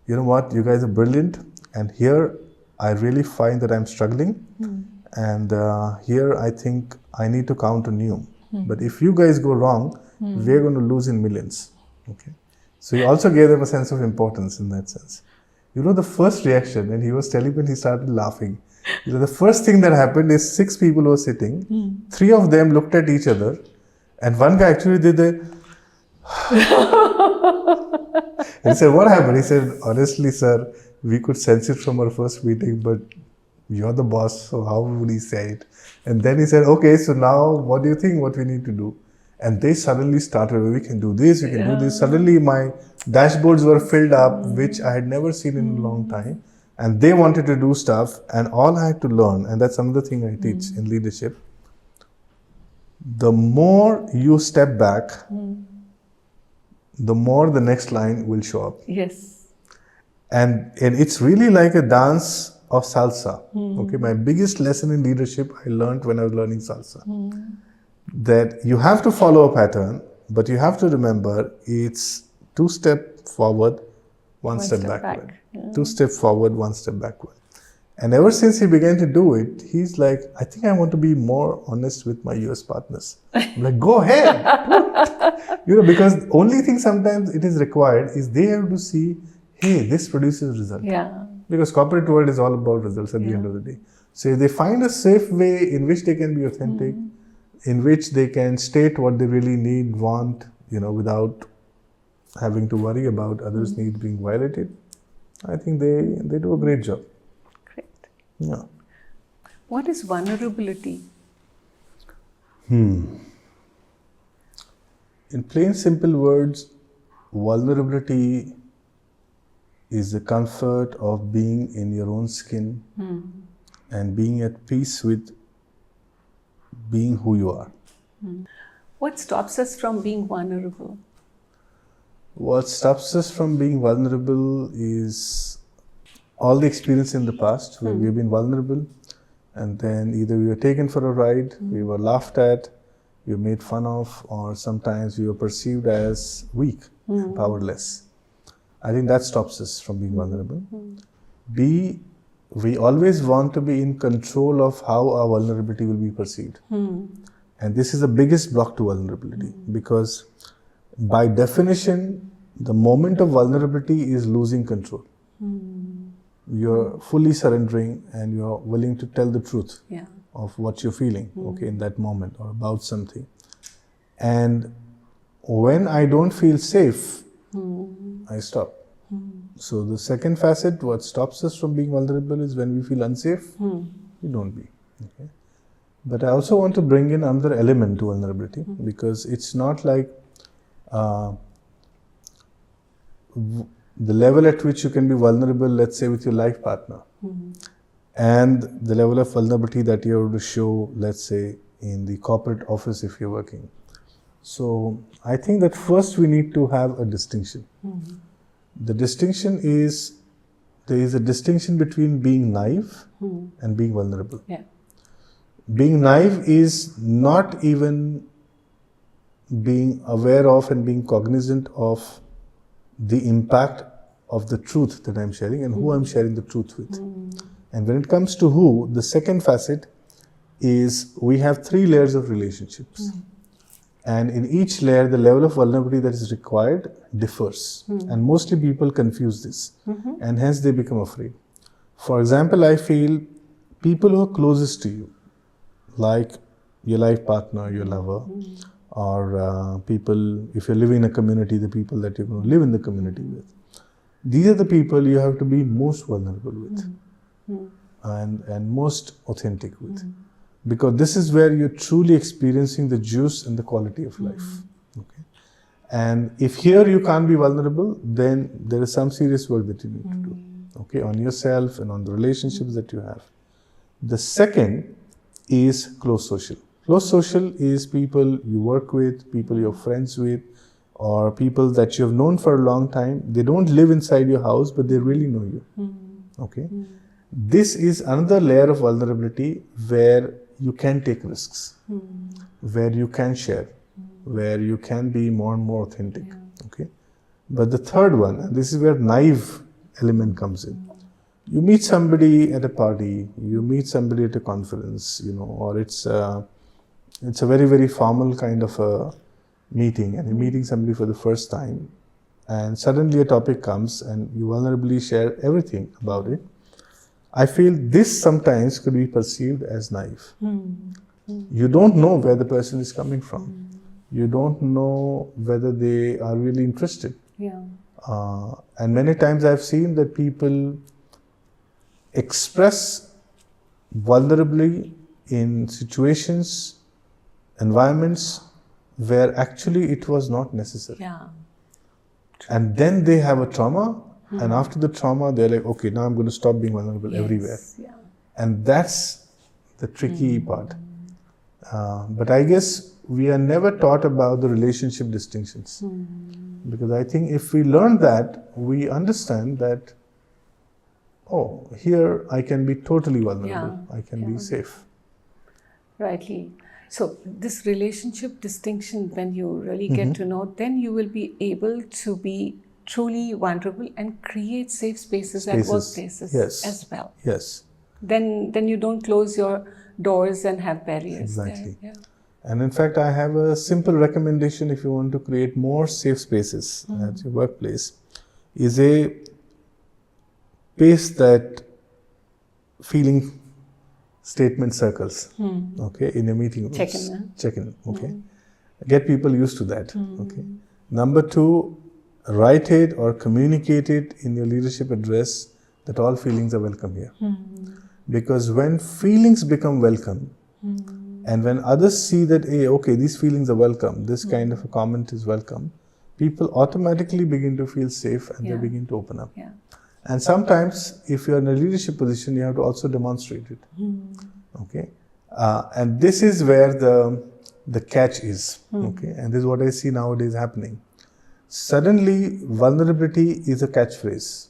you know what, you guys are brilliant, and here I really find that I'm struggling, and here I think I need to count on you. But if you guys go wrong, we're going to lose in millions. Okay. So he also gave them a sense of importance in that sense. The first reaction, and he was telling me, he started laughing. The first thing that happened is 6 people were sitting, 3 of them looked at each other, and one guy actually did the. And he said, what happened? He said, honestly, sir, we could sense it from our first meeting, but you're the boss, so how would he say it? And then he said, okay, so now what do you think what we need to do? And they suddenly started, we can do this, we can do this. Suddenly my dashboards were filled up, which I had never seen in a long time. And they wanted to do stuff, and all I had to learn, and that's another thing I teach in leadership. The more you step back, the more the next line will show up. Yes. And it's really like a dance of salsa. Okay, my biggest lesson in leadership I learned when I was learning salsa. That you have to follow a pattern, but you have to remember it's 2 steps forward, one step backward. 2 steps forward, 1 step backward. And ever since he began to do it, he's like, I think I want to be more honest with my US partners. I'm like, go ahead. Because the only thing sometimes it is required is they have to see, hey, this produces result. Yeah. Because corporate world is all about results at the end of the day. So if they find a safe way in which they can be authentic, in which they can state what they really need, want, without having to worry about others' needs being violated, I think they do a great job. Great. Yeah. What is vulnerability? In plain simple words, vulnerability is the comfort of being in your own skin and being at peace with being who you are. What stops us from being vulnerable? What stops us from being vulnerable is all the experience in the past where we've been vulnerable, and then either we were taken for a ride, we were laughed at, we were made fun of, or sometimes we were perceived as weak, powerless. I think that stops us from being vulnerable. B, we always want to be in control of how our vulnerability will be perceived. And this is the biggest block to vulnerability, because by definition, the moment of vulnerability is losing control. You're fully surrendering and you're willing to tell the truth of what you're feeling, in that moment or about something. And when I don't feel safe, I stop. So the second facet, what stops us from being vulnerable is when we feel unsafe, we don't be. Okay? But I also want to bring in another element to vulnerability, because it's not like the level at which you can be vulnerable, let's say with your life partner, and the level of vulnerability that you have to show, let's say, in the corporate office if you're working. So I think that first we need to have a distinction. The distinction is, there is a distinction between being naive and being vulnerable. Yeah. Being naive is not even being aware of and being cognizant of the impact of the truth that I'm sharing and who I'm sharing the truth with. And when it comes to who, the second facet is we have 3 layers of relationships. And in each layer, the level of vulnerability that is required differs. And mostly people confuse this. And hence they become afraid. For example, I feel people who are closest to you, like your life partner, your lover, or people, if you're living in a community, the people that you're going to live in the community with. These are the people you have to be most vulnerable with and most authentic with. Because this is where you're truly experiencing the juice and the quality of life. Okay? And if here you can't be vulnerable, then there is some serious work that you need to do. Okay, on yourself and on the relationships that you have. The second is close social. Close social is people you work with, people you're friends with, or people that you have known for a long time. They don't live inside your house, but they really know you. Okay? This is another layer of vulnerability where you can take risks, where you can share, where you can be more and more authentic. Okay, but the third one, and this is where naive element comes in. You meet somebody at a party, you meet somebody at a conference, or it's a very, very formal kind of a meeting, and you're meeting somebody for the first time, and suddenly a topic comes and you vulnerably share everything about it. I feel this sometimes could be perceived as naive. You don't know where the person is coming from. You don't know whether they are really interested. Yeah. And many times I've seen that people express vulnerably in situations, environments where actually it was not necessary. Yeah. And then they have a trauma, and after the trauma, they're like, okay, now I'm going to stop being vulnerable everywhere. Yeah. And that's the tricky part. But I guess we are never taught about the relationship distinctions. Because I think if we learn that, we understand that, oh, here I can be totally vulnerable. I can be safe. Rightly. So this relationship distinction, when you really get to know, then you will be able to be truly vulnerable and create safe spaces at workplaces as well. Yes. Then you don't close your doors and have barriers. Exactly. There. Yeah. And in fact, I have a simple recommendation if you want to create more safe spaces at your workplace, is a paste that feeling statement circles, okay, in a meeting rooms. Check-in, okay. Get people used to that, okay. Number 2, write it or communicate it in your leadership address that all feelings are welcome here. Because when feelings become welcome, and when others see that, hey, okay, these feelings are welcome, this kind of a comment is welcome, people automatically begin to feel safe and they begin to open up. Yeah. And sometimes, if you're in a leadership position, you have to also demonstrate it. Okay, and this is where the catch is. Okay, and this is what I see nowadays happening. Suddenly, vulnerability is a catchphrase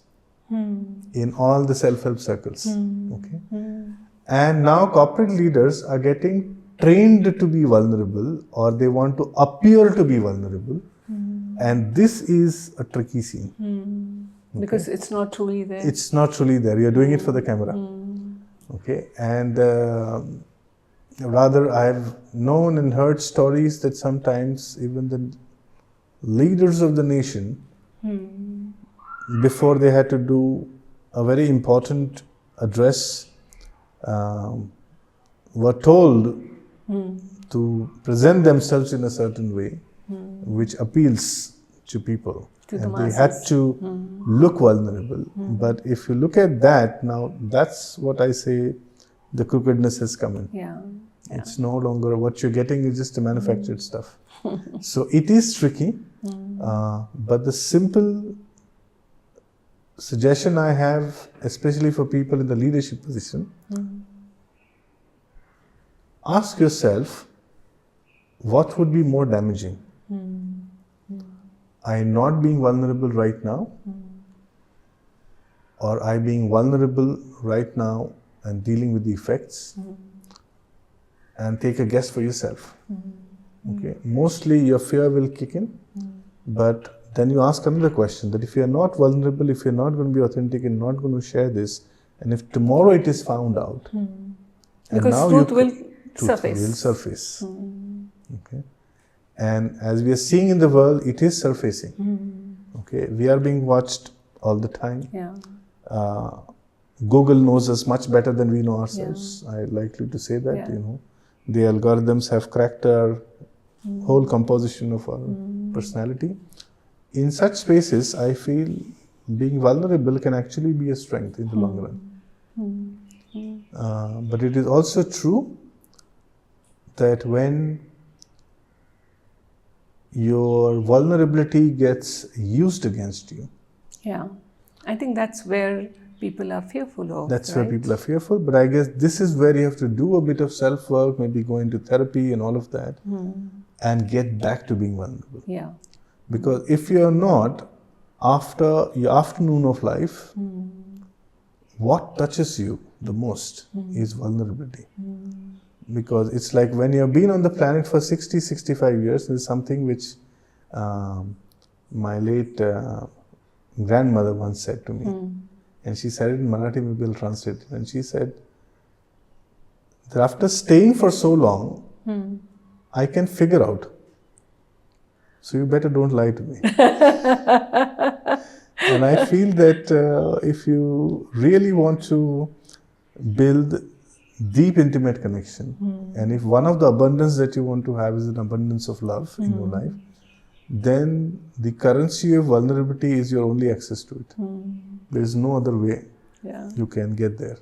in all the self-help circles. Okay, and now corporate leaders are getting trained to be vulnerable, or they want to appear to be vulnerable, and this is a tricky scene. Because it's not truly there. It's not truly there. You're doing it for the camera. Okay, and rather I've known and heard stories that sometimes even the leaders of the nation, before they had to do a very important address, were told to present themselves in a certain way, which appeals to people. And they had to look vulnerable. But if you look at that, now that's what I say, the crookedness has come in. Yeah. It's no longer, what you're getting is just a manufactured stuff. So it is tricky, but the simple suggestion I have, especially for people in the leadership position, ask yourself, what would be more damaging? I not being vulnerable right now, or I being vulnerable right now and dealing with the effects, and take a guess for yourself. Okay, mostly your fear will kick in, but then you ask another question, that if you're not vulnerable, if you're not going to be authentic and not going to share this, and if tomorrow it is found out, and because now truth will surface. Okay. And as we are seeing in the world, it is surfacing. Okay, we are being watched all the time. Yeah. Google knows us much better than we know ourselves. I likely to say that, the algorithms have cracked our whole composition of our personality. In such spaces, I feel being vulnerable can actually be a strength in the long run. But it is also true that when your vulnerability gets used against you. Yeah, I think that's where people are fearful of. That's where people are fearful, but I guess this is where you have to do a bit of self-work, maybe go into therapy and all of that, and get back to being vulnerable. Yeah. Because if you're not, after your afternoon of life, what touches you the most is vulnerability. Because it's like when you've been on the planet for 60, 65 years, there's something which my late grandmother once said to me. And she said it in Marathi, maybe I'll translate it. And she said that after staying for so long, I can figure out. So you better don't lie to me. And I feel that if you really want to build deep intimate connection, and if one of the abundance that you want to have is an abundance of love in your life, then the currency of vulnerability is your only access to it. There is no other way you can get there.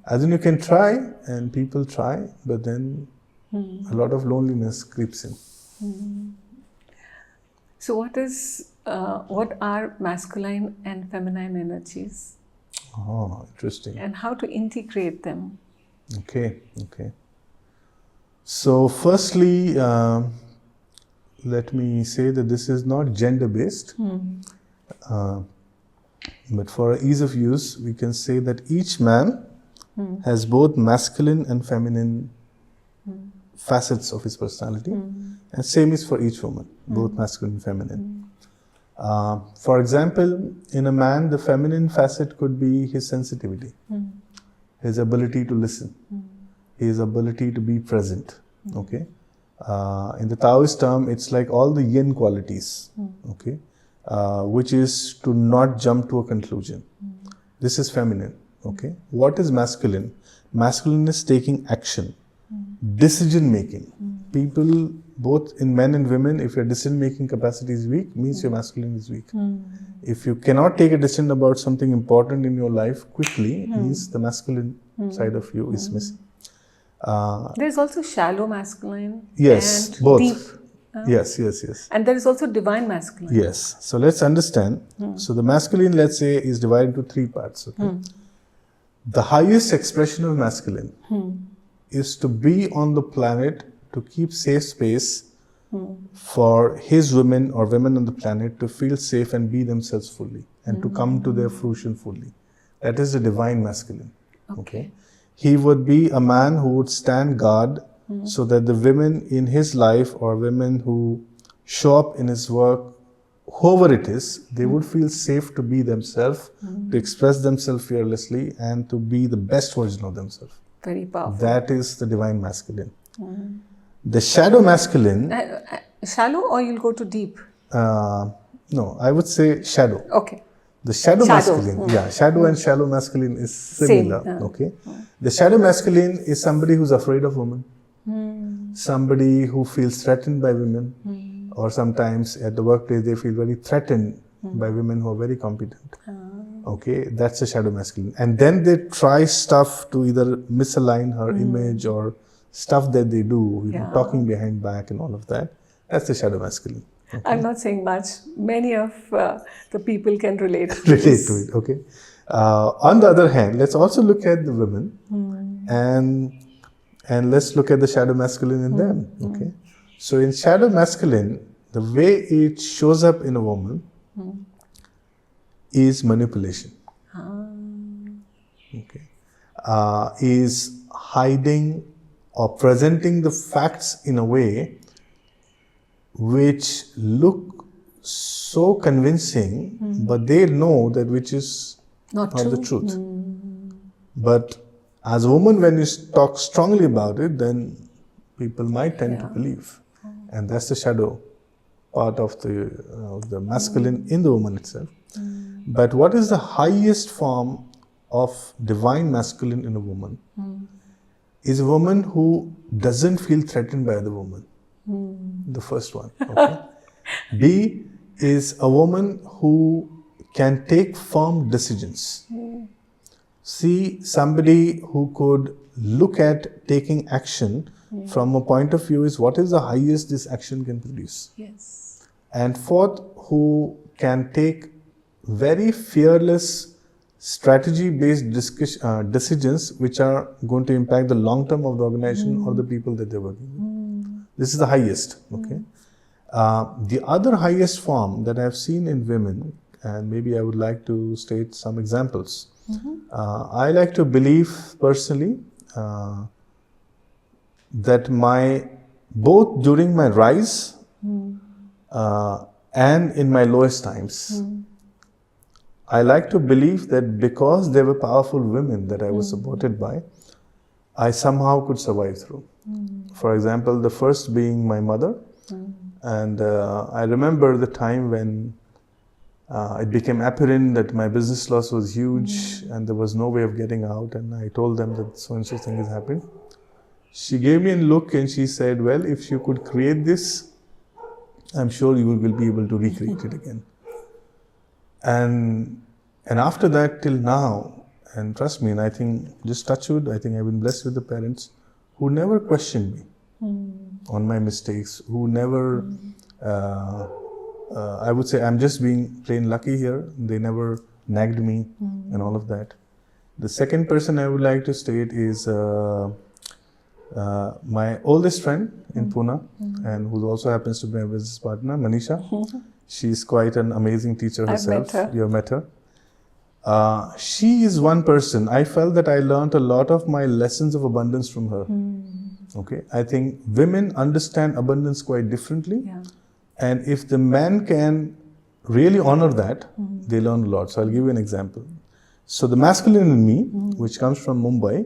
As in, you can try, and people try, but then a lot of loneliness creeps in. So what are masculine and feminine energies? Oh, interesting. And how to integrate them? Okay. So firstly, let me say that this is not gender-based. But for ease of use, we can say that each man has both masculine and feminine facets of his personality. And same is for each woman, both masculine and feminine. For example, in a man, the feminine facet could be his sensitivity, his ability to listen, his ability to be present. Okay. In the Taoist term, it's like all the yin qualities. Okay. Which is to not jump to a conclusion. This is feminine. Okay. What is masculine? Masculine is taking action, decision making. People, both in men and women, if your decision making capacity is weak, means your masculine is weak. If you cannot take a decision about something important in your life quickly, means the masculine side of you is missing. There is also shallow masculine. Yes, and both. Deep. Yes. And there is also divine masculine. Yes. So let's understand. So the masculine, let's say, is divided into three parts. Okay? The highest expression of masculine is to be on the planet to keep safe space for his women or women on the planet to feel safe and be themselves fully and to come to their fruition fully. That is the divine masculine. Okay. He would be a man who would stand guard so that the women in his life or women who show up in his work, whoever it is, they would feel safe to be themselves, to express themselves fearlessly and to be the best version of themselves. Very powerful. That is the divine masculine. The shadow masculine... shallow or you'll go to deep? No, I would say shadow. Okay. The shadow masculine, shadow and shallow masculine is similar. Okay. The shadow masculine is somebody who's afraid of women. Somebody who feels threatened by women, or sometimes at the workplace they feel very threatened by women who are very competent. Okay, that's the shadow masculine. And then they try stuff to either misalign her image or stuff that they do, talking behind back and all of that. That's the shadow masculine. Okay. I'm not saying much. Many of the people can relate to relate to it. Okay. On the other hand, let's also look at the women and let's look at the shadow masculine in them. Okay. So in shadow masculine, the way it shows up in a woman is manipulation. Okay. Is hiding or presenting the facts in a way which look so convincing, but they know that which is not the truth. But as a woman, when you talk strongly about it, then people might tend to believe. And that's the shadow part of the masculine in the woman itself. But what is the highest form of divine masculine in a woman? Is a woman who doesn't feel threatened by the woman. The first one. Okay. B is a woman who can take firm decisions. C, somebody who could look at taking action from a point of view is what is the highest this action can produce. Yes. And fourth, who can take very fearless strategy-based decisions which are going to impact the long term of the organization or the people that they're working with. This is the highest. Okay. The other highest form that I've seen in women, and maybe I would like to state some examples. I like to believe personally that both during my rise and in my lowest times, I like to believe that because there were powerful women that I was supported by, I somehow could survive through. For example, the first being my mother. And I remember the time when it became apparent that my business loss was huge and there was no way of getting out. And I told them that so and so thing has happened. She gave me a look and she said, well, if you could create this, I'm sure you will be able to recreate it again. And after that till now, and trust me, and I think, just touch wood, I think I've been blessed with the parents who never questioned me on my mistakes, who never, I would say I'm just being plain lucky here. They never nagged me and all of that. The second person I would like to state is my oldest friend in Pune, and who also happens to be my business partner, Manisha. She's quite an amazing teacher herself. I've met her. You have met her. She is one person. I felt that I learned a lot of my lessons of abundance from her. Okay, I think women understand abundance quite differently. Yeah. And if the man can really honor that, they learn a lot. So I'll give you an example. So the masculine in me, which comes from Mumbai,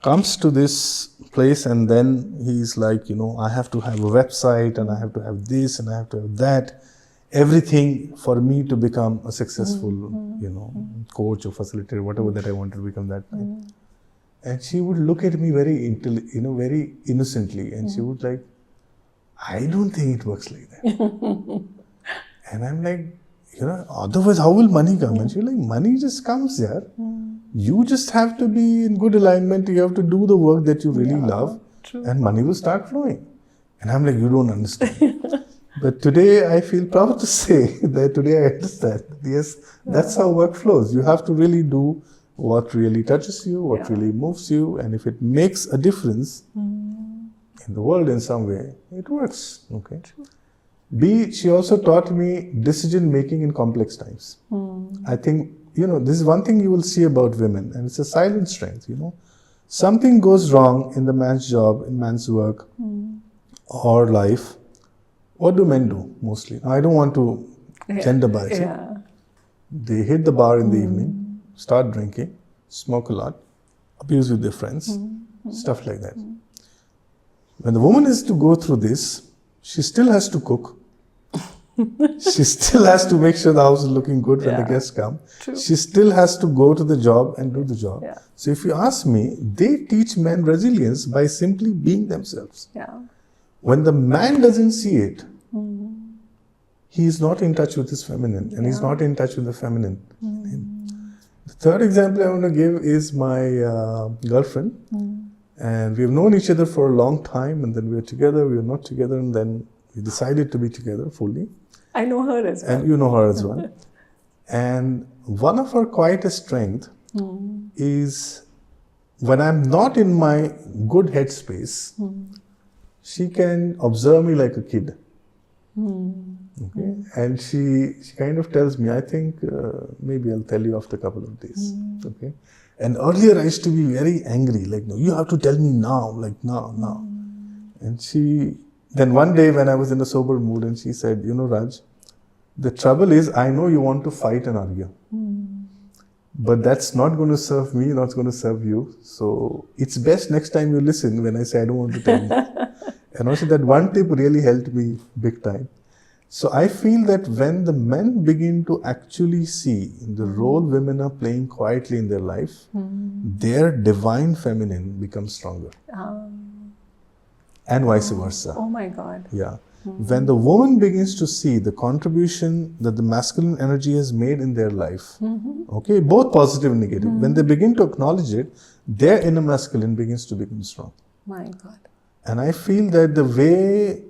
comes to this place and then he's like, I have to have a website and I have to have this and I have to have that. Everything for me to become a successful, coach or facilitator, whatever that I wanted to become that time. And she would look at me very, very innocently, and she would like, I don't think it works like that. And I'm like, otherwise how will money come? And she's like, money just comes here. You just have to be in good alignment. You have to do the work that you really love, and money will start flowing. And I'm like, you don't understand. But today I feel proud to say that today I understand. Yes, that's how work flows. You have to really do what really touches you, what really moves you, and if it makes a difference in the world in some way, it works. Okay. B, she also taught me decision making in complex times. I think, this is one thing you will see about women, and it's a silent strength, Something goes wrong in the man's job, in man's work or life. What do men do mostly? I don't want to gender bias it. They hit the bar in the evening, start drinking, smoke a lot, abuse with their friends, stuff like that. When the woman is to go through this, she still has to cook. She still has to make sure the house is looking good when the guests come. She still has to go to the job and do the job. So if you ask me, they teach men resilience by simply being themselves. When the man doesn't see it, he is not in touch with his feminine, and he's not in touch with the feminine in him. The third example I want to give is my girlfriend. And we've known each other for a long time, and then we were together, we were not together, and then we decided to be together fully. I know her as well. And you know her as well. And one of her quietest strengths is when I'm not in my good headspace, she can observe me like a kid. Okay, and she kind of tells me, I think maybe I'll tell you after a couple of days. Okay, and earlier I used to be very angry, like, no, you have to tell me now, like now. And then one day when I was in a sober mood, and she said, Raj, the trouble is I know you want to fight and argue, but that's not going to serve me, not going to serve you. So it's best next time you listen when I say I don't want to tell you. And also that one tip really helped me big time. So I feel that when the men begin to actually see the role women are playing quietly in their life, their divine feminine becomes stronger. And vice versa. Oh my God. Yeah. When the woman begins to see the contribution that the masculine energy has made in their life, okay, both positive and negative, when they begin to acknowledge it, their inner masculine begins to become strong. My God. And I feel that the way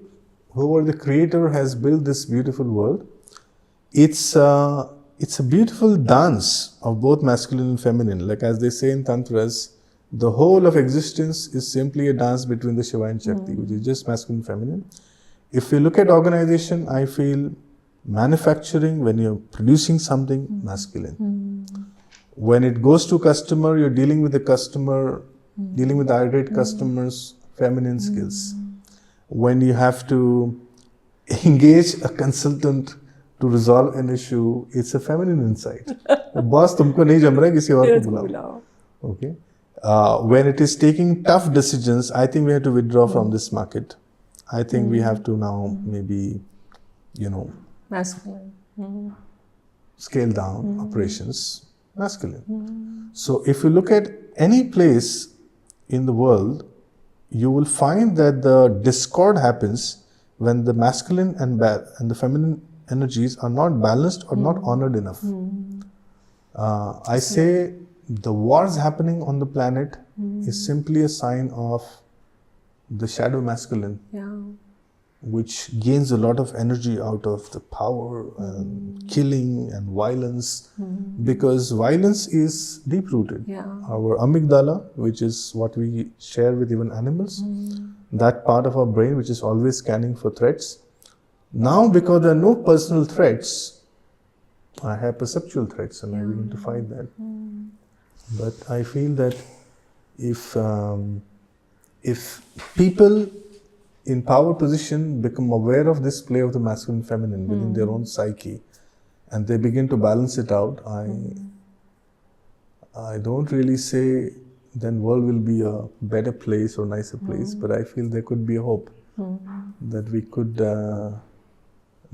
whoever the creator has built this beautiful world, it's a beautiful dance of both masculine and feminine. Like as they say in Tantras, the whole of existence is simply a dance between the Shiva and Shakti, which is just masculine and feminine. If we look at organization, I feel manufacturing, when you're producing something, masculine. When it goes to customer, you're dealing with the customer, dealing with irate customers, feminine skills. When you have to engage a consultant to resolve an issue, it's a feminine insight. Boss, तुमको नहीं जम रहा है, किसी और को बुलाओ. Okay. When it is taking tough decisions, I think we have to withdraw from this market. I think we have to now maybe, Masculine. scale down operations, masculine. So if you look at any place in the world, you will find that the discord happens when the masculine and the feminine energies are not balanced or not honored enough. I say the wars happening on the planet is simply a sign of the shadow masculine, which gains a lot of energy out of the power and killing and violence, because violence is deep-rooted. Our amygdala, which is what we share with even animals, that part of our brain which is always scanning for threats. Now, because there are no personal threats, I have perceptual threats and I begin to fight that. But I feel that if people in power position become aware of this play of the masculine and feminine within their own psyche, and they begin to balance it out, I don't really say then world will be a better place or nicer place, but I feel there could be a hope that we could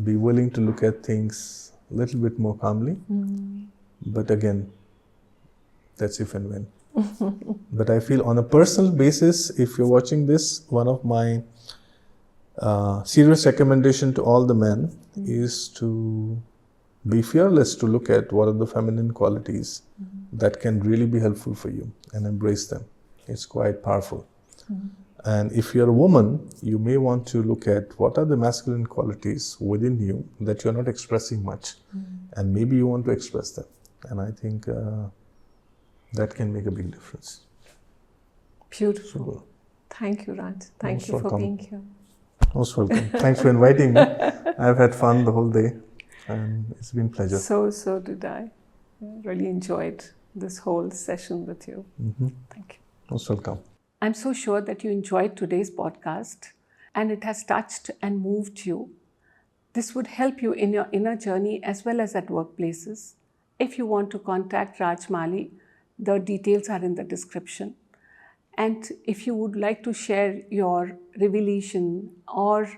be willing to look at things a little bit more calmly. But again, that's if and when. But I feel on a personal basis, if you're watching this, one of my serious recommendation to all the men is to be fearless to look at what are the feminine qualities that can really be helpful for you and embrace them. It's quite powerful. And if you're a woman, you may want to look at what are the masculine qualities within you that you're not expressing much, and maybe you want to express them. And I think that can make a big difference. Beautiful. So, thank you, Raj. Thank you for being here. Most welcome. Thanks for inviting me. I've had fun the whole day and it's been a pleasure. So did I. Really enjoyed this whole session with you. Thank you. Most welcome. I'm so sure that you enjoyed today's podcast and it has touched and moved you. This would help you in your inner journey as well as at workplaces. If you want to contact Raj Mali, the details are in the description. And if you would like to share your revelation or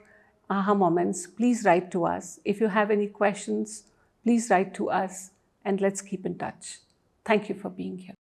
aha moments, please write to us. If you have any questions, please write to us and let's keep in touch. Thank you for being here.